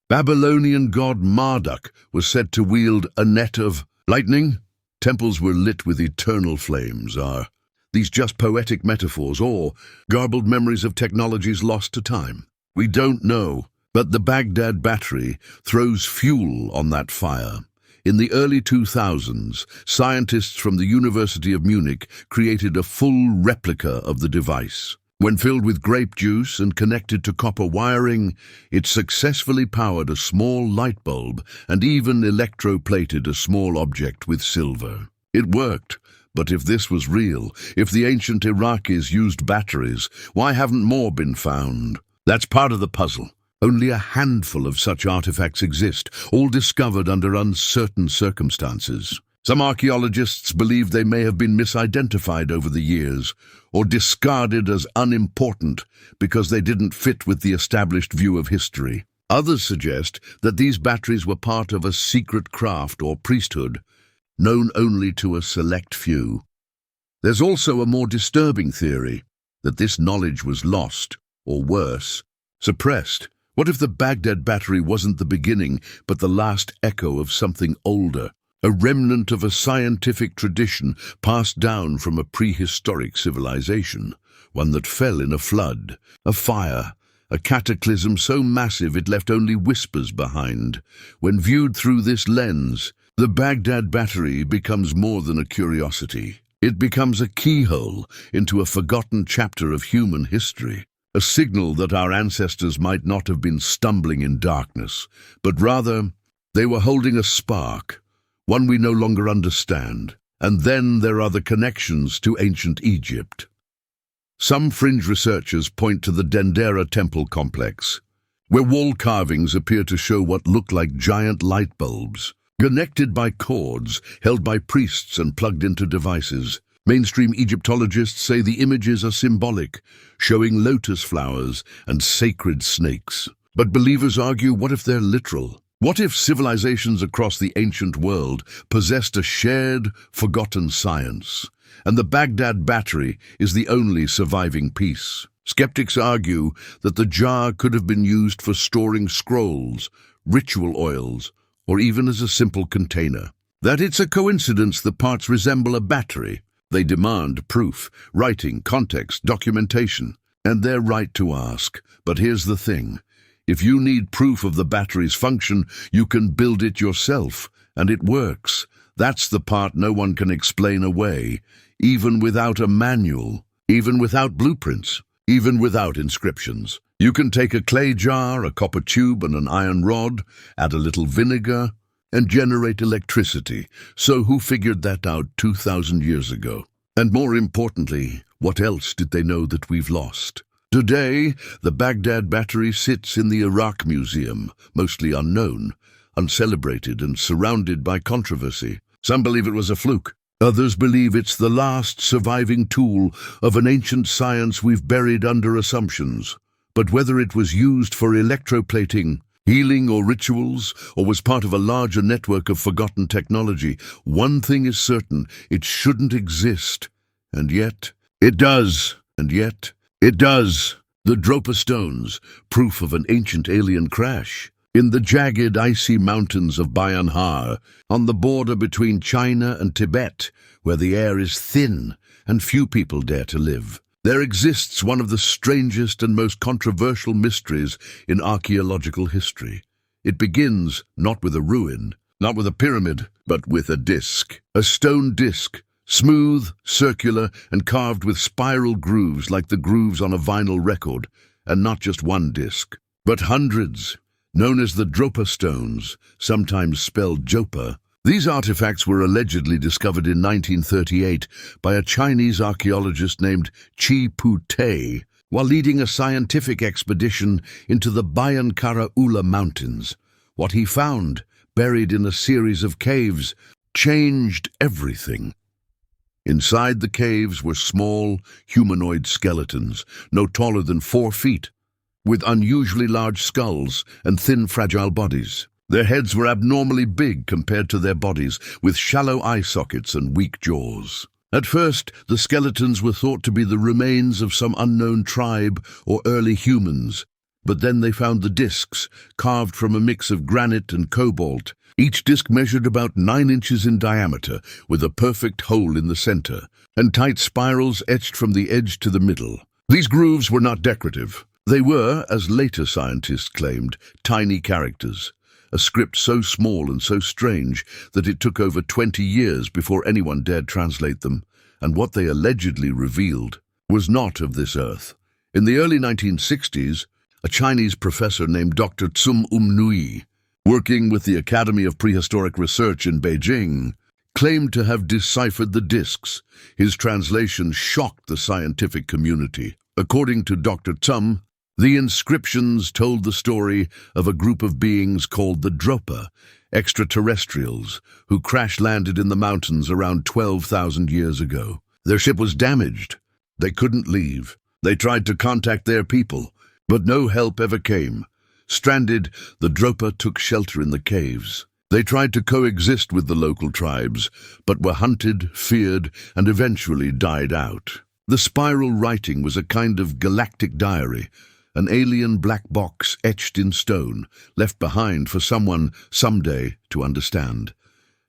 Speaker 1: Babylonian god Marduk was said to wield a net of lightning. Temples were lit with eternal flames. Are these just poetic metaphors or garbled memories of technologies lost to time? We don't know, but the Baghdad Battery throws fuel on that fire. In the early 2000s, scientists from the University of Munich created a full replica of the device. When filled with grape juice and connected to copper wiring, it successfully powered a small light bulb and even electroplated a small object with silver. It worked, but if this was real, if the ancient Iraqis used batteries, why haven't more been found? That's part of the puzzle. Only a handful of such artifacts exist, all discovered under uncertain circumstances. Some archaeologists believe they may have been misidentified over the years, or discarded as unimportant because they didn't fit with the established view of history. Others suggest that these batteries were part of a secret craft or priesthood, known only to a select few. There's also a more disturbing theory, that this knowledge was lost, or worse, suppressed. What if the Baghdad battery wasn't the beginning, but the last echo of something older, a remnant of a scientific tradition passed down from a prehistoric civilization, one that fell in a flood, a fire, a cataclysm so massive it left only whispers behind? When viewed through this lens, the Baghdad battery becomes more than a curiosity. It becomes a keyhole into a forgotten chapter of human history, a signal that our ancestors might not have been stumbling in darkness, but rather they were holding a spark, one we no longer understand. And then there are the connections to ancient Egypt. Some fringe researchers point to the Dendera temple complex, where wall carvings appear to show what look like giant light bulbs, connected by cords held by priests and plugged into devices. Mainstream Egyptologists say the images are symbolic, showing lotus flowers and sacred snakes. But believers argue, what if they're literal? What if civilizations across the ancient world possessed a shared, forgotten science, and the Baghdad battery is the only surviving piece? Skeptics argue that the jar could have been used for storing scrolls, ritual oils, or even as a simple container. That it's a coincidence the parts resemble a battery. They demand proof, writing, context, documentation, and they're right to ask. But here's the thing. If you need proof of the battery's function, you can build it yourself, and it works. That's the part no one can explain away, even without a manual, even without blueprints, even without inscriptions. You can take a clay jar, a copper tube, and an iron rod, add a little vinegar, and generate electricity. So who figured that out 2,000 years ago? And more importantly, what else did they know that we've lost? Today, the Baghdad battery sits in the Iraq Museum, mostly unknown, uncelebrated and surrounded by controversy. Some believe it was a fluke. Others believe it's the last surviving tool of an ancient science we've buried under assumptions. But whether it was used for electroplating, healing or rituals, or was part of a larger network of forgotten technology, one thing is certain: it shouldn't exist. And yet, it does. And yet, it does. The Dropa stones, proof of an ancient alien crash. In the jagged, icy mountains of Bayan Har, on the border between China and Tibet, where the air is thin and few people dare to live, there exists one of the strangest and most controversial mysteries in archaeological history. It begins not with a ruin, not with a pyramid, but with a disc. A stone disc, smooth, circular, and carved with spiral grooves like the grooves on a vinyl record. And not just one disc, but hundreds, known as the Dropa stones, sometimes spelled Jopa. These artifacts were allegedly discovered in 1938 by a Chinese archaeologist named Chi Pu Te while leading a scientific expedition into the Bayan Kara-Ula Mountains. What he found, buried in a series of caves, changed everything. Inside the caves were small, humanoid skeletons, no taller than 4 feet, with unusually large skulls and thin, fragile bodies. Their heads were abnormally big compared to their bodies, with shallow eye sockets and weak jaws. At first, the skeletons were thought to be the remains of some unknown tribe or early humans, but then they found the discs, carved from a mix of granite and cobalt. Each disc measured about 9 inches in diameter, with a perfect hole in the center, and tight spirals etched from the edge to the middle. These grooves were not decorative. They were, as later scientists claimed, tiny characters, a script so small and so strange that it took over 20 years before anyone dared translate them, and what they allegedly revealed was not of this earth. In the early 1960s, a Chinese professor named Dr. Tsum Nui, working with the Academy of Prehistoric Research in Beijing, claimed to have deciphered the discs. His translation shocked the scientific community. According to Dr. Tsum, The inscriptions told the story of a group of beings called the Dropa, extraterrestrials, who crash-landed in the mountains around 12,000 years ago. Their ship was damaged. They couldn't leave. They tried to contact their people, but no help ever came. Stranded, the Dropa took shelter in the caves. They tried to coexist with the local tribes, but were hunted, feared, and eventually died out. The spiral writing was a kind of galactic diary, an alien black box etched in stone, left behind for someone someday to understand.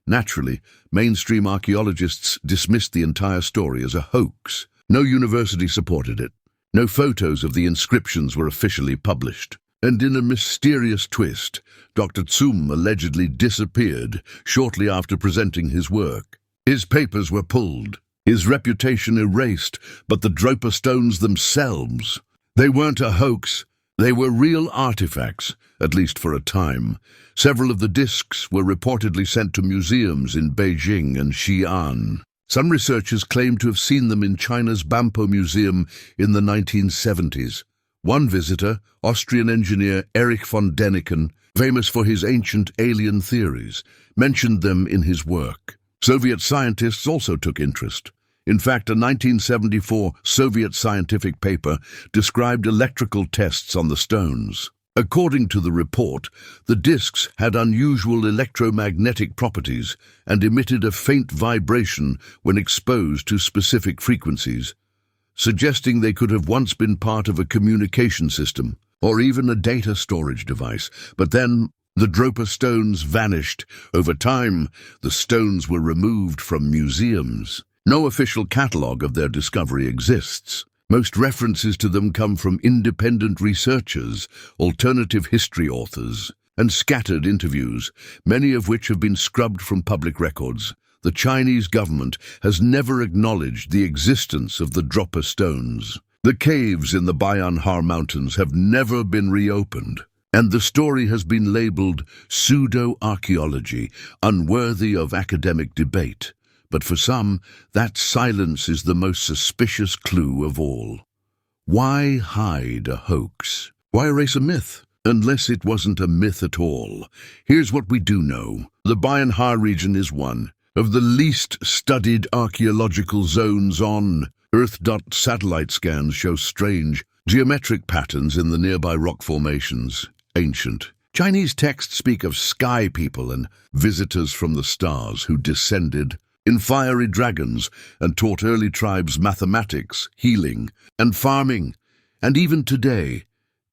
Speaker 1: Naturally, mainstream archaeologists dismissed the entire story as a hoax. No university supported it. No photos of the inscriptions were officially published. And in a mysterious twist, Dr. Tsum allegedly disappeared shortly after presenting his work. His papers were pulled, his reputation erased, but the Dropa stones themselves, they weren't a hoax. They were real artifacts, at least for a time. Several of the discs were reportedly sent to museums in Beijing and Xi'an. Some researchers claim to have seen them in China's Bampo Museum in the 1970s. One visitor, Austrian engineer Erich von Däniken, famous for his ancient alien theories, mentioned them in his work. Soviet scientists also took interest. In fact, a 1974 Soviet scientific paper described electrical tests on the stones. According to the report, the discs had unusual electromagnetic properties and emitted a faint vibration when exposed to specific frequencies, suggesting they could have once been part of a communication system or even a data storage device. But then the Dropa stones vanished. Over time, the stones were removed from museums. No official catalogue of their discovery exists. Most references to them come from independent researchers, alternative history authors, and scattered interviews, many of which have been scrubbed from public records. The Chinese government has never acknowledged the existence of the Dropa stones. The caves in the Bayan Har Mountains have never been reopened, and the story has been labeled pseudo-archaeology, unworthy of academic debate. But for some, that silence is the most suspicious clue of all. Why hide a hoax? Why erase a myth? Unless it wasn't a myth at all. Here's what we do know. The Bayan Har region is one of the least studied archaeological zones on Earth. Satellite scans show strange, geometric patterns in the nearby rock formations. Ancient Chinese texts speak of sky people and visitors from the stars who descended in fiery dragons and taught early tribes mathematics, healing, and farming. And even today,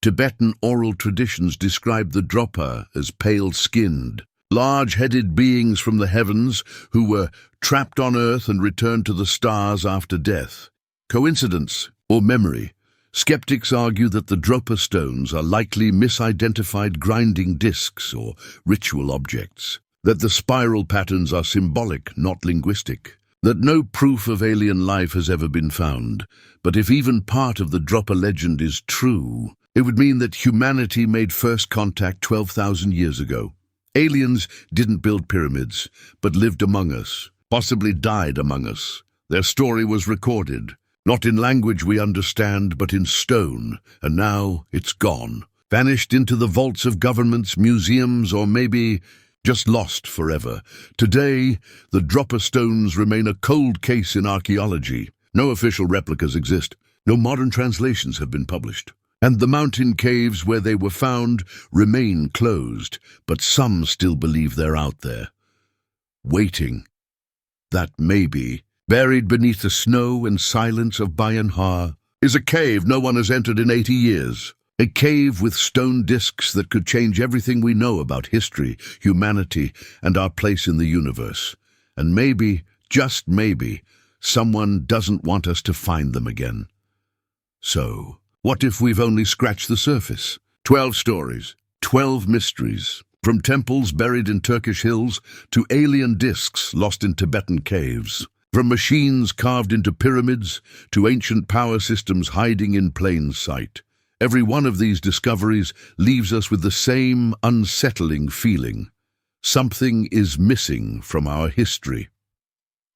Speaker 1: Tibetan oral traditions describe the Dropa as pale-skinned, large-headed beings from the heavens who were trapped on earth and returned to the stars after death. Coincidence or memory? Skeptics argue that the Dropa stones are likely misidentified grinding discs or ritual objects, that the spiral patterns are symbolic, not linguistic, that no proof of alien life has ever been found. But if even part of the Dropa legend is true, it would mean that humanity made first contact 12,000 years ago. Aliens didn't build pyramids, but lived among us, possibly died among us. Their story was recorded, not in language we understand, but in stone, and now it's gone, vanished into the vaults of governments, museums, or maybe just lost forever. Today, the Dropa stones remain a cold case in archaeology. No official replicas exist. No modern translations have been published. And the mountain caves where they were found remain closed, but some still believe they're out there, waiting. That maybe, buried beneath the snow and silence of Bayan Har, is a cave no one has entered in 80 years. A cave with stone discs that could change everything we know about history, humanity, and our place in the universe. And maybe, just maybe, someone doesn't want us to find them again. So, what if we've only scratched the surface? 12 stories, 12 mysteries, from temples buried in Turkish hills to alien discs lost in Tibetan caves, from machines carved into pyramids to ancient power systems hiding in plain sight. Every one of these discoveries leaves us with the same unsettling feeling. Something is missing from our history.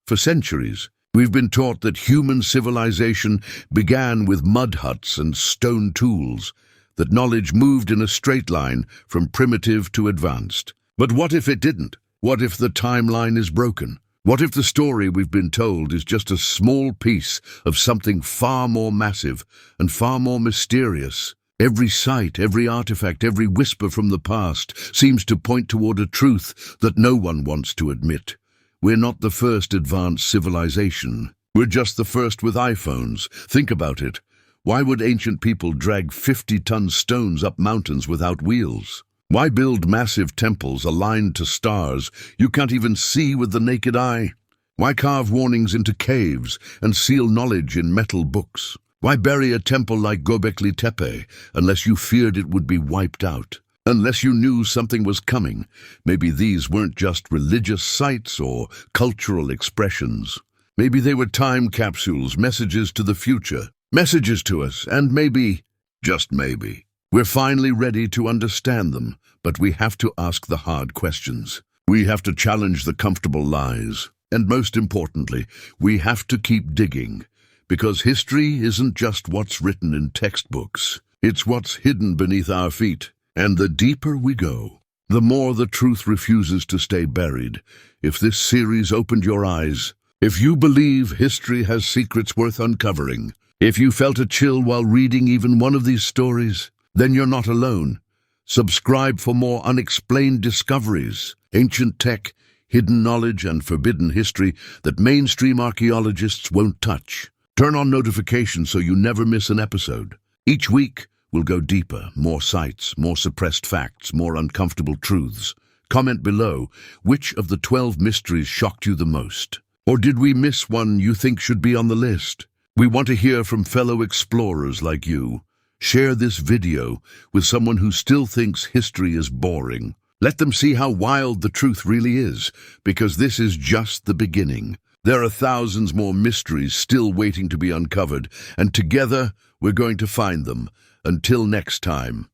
Speaker 1: For centuries, We've been taught that human civilization began with mud huts and stone tools, that knowledge moved in a straight line from primitive to advanced. But what if it didn't? What if the timeline is broken? What if the story we've been told is just a small piece of something far more massive and far more mysterious? Every site, every artifact, every whisper from the past seems to point toward a truth that no one wants to admit. We're not the first advanced civilization. We're just the first with iPhones. Think about it. Why would ancient people drag 50-ton stones up mountains without wheels? Why build massive temples aligned to stars you can't even see with the naked eye? Why carve warnings into caves and seal knowledge in metal books? Why bury a temple like Göbekli Tepe unless you feared it would be wiped out? Unless you knew something was coming, maybe these weren't just religious sites or cultural expressions. Maybe they were time capsules, messages to the future, messages to us, and maybe, just maybe, we're finally ready to understand them, but we have to ask the hard questions. We have to challenge the comfortable lies. And most importantly, we have to keep digging, because history isn't just what's written in textbooks. It's what's hidden beneath our feet. And the deeper we go, the more the truth refuses to stay buried. If this series opened your eyes, if you believe history has secrets worth uncovering, if you felt a chill while reading even one of these stories, then you're not alone. Subscribe for more unexplained discoveries, ancient tech, hidden knowledge, and forbidden history that mainstream archaeologists won't touch. Turn on notifications so you never miss an episode. Each week, we'll go deeper, more sites, more suppressed facts, more uncomfortable truths. Comment below, which of the 12 mysteries shocked you the most? Or did we miss one you think should be on the list? We want to hear from fellow explorers like you. Share this video with someone who still thinks history is boring. Let them see how wild the truth really is, because this is just the beginning. There are thousands more mysteries still waiting to be uncovered, and together we're going to find them. Until next time,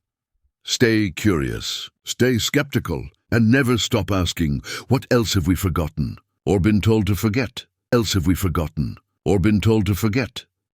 Speaker 1: stay curious, stay skeptical, and never stop asking, what else have we forgotten? Or been told to forget? Else have we forgotten? Or been told to forget?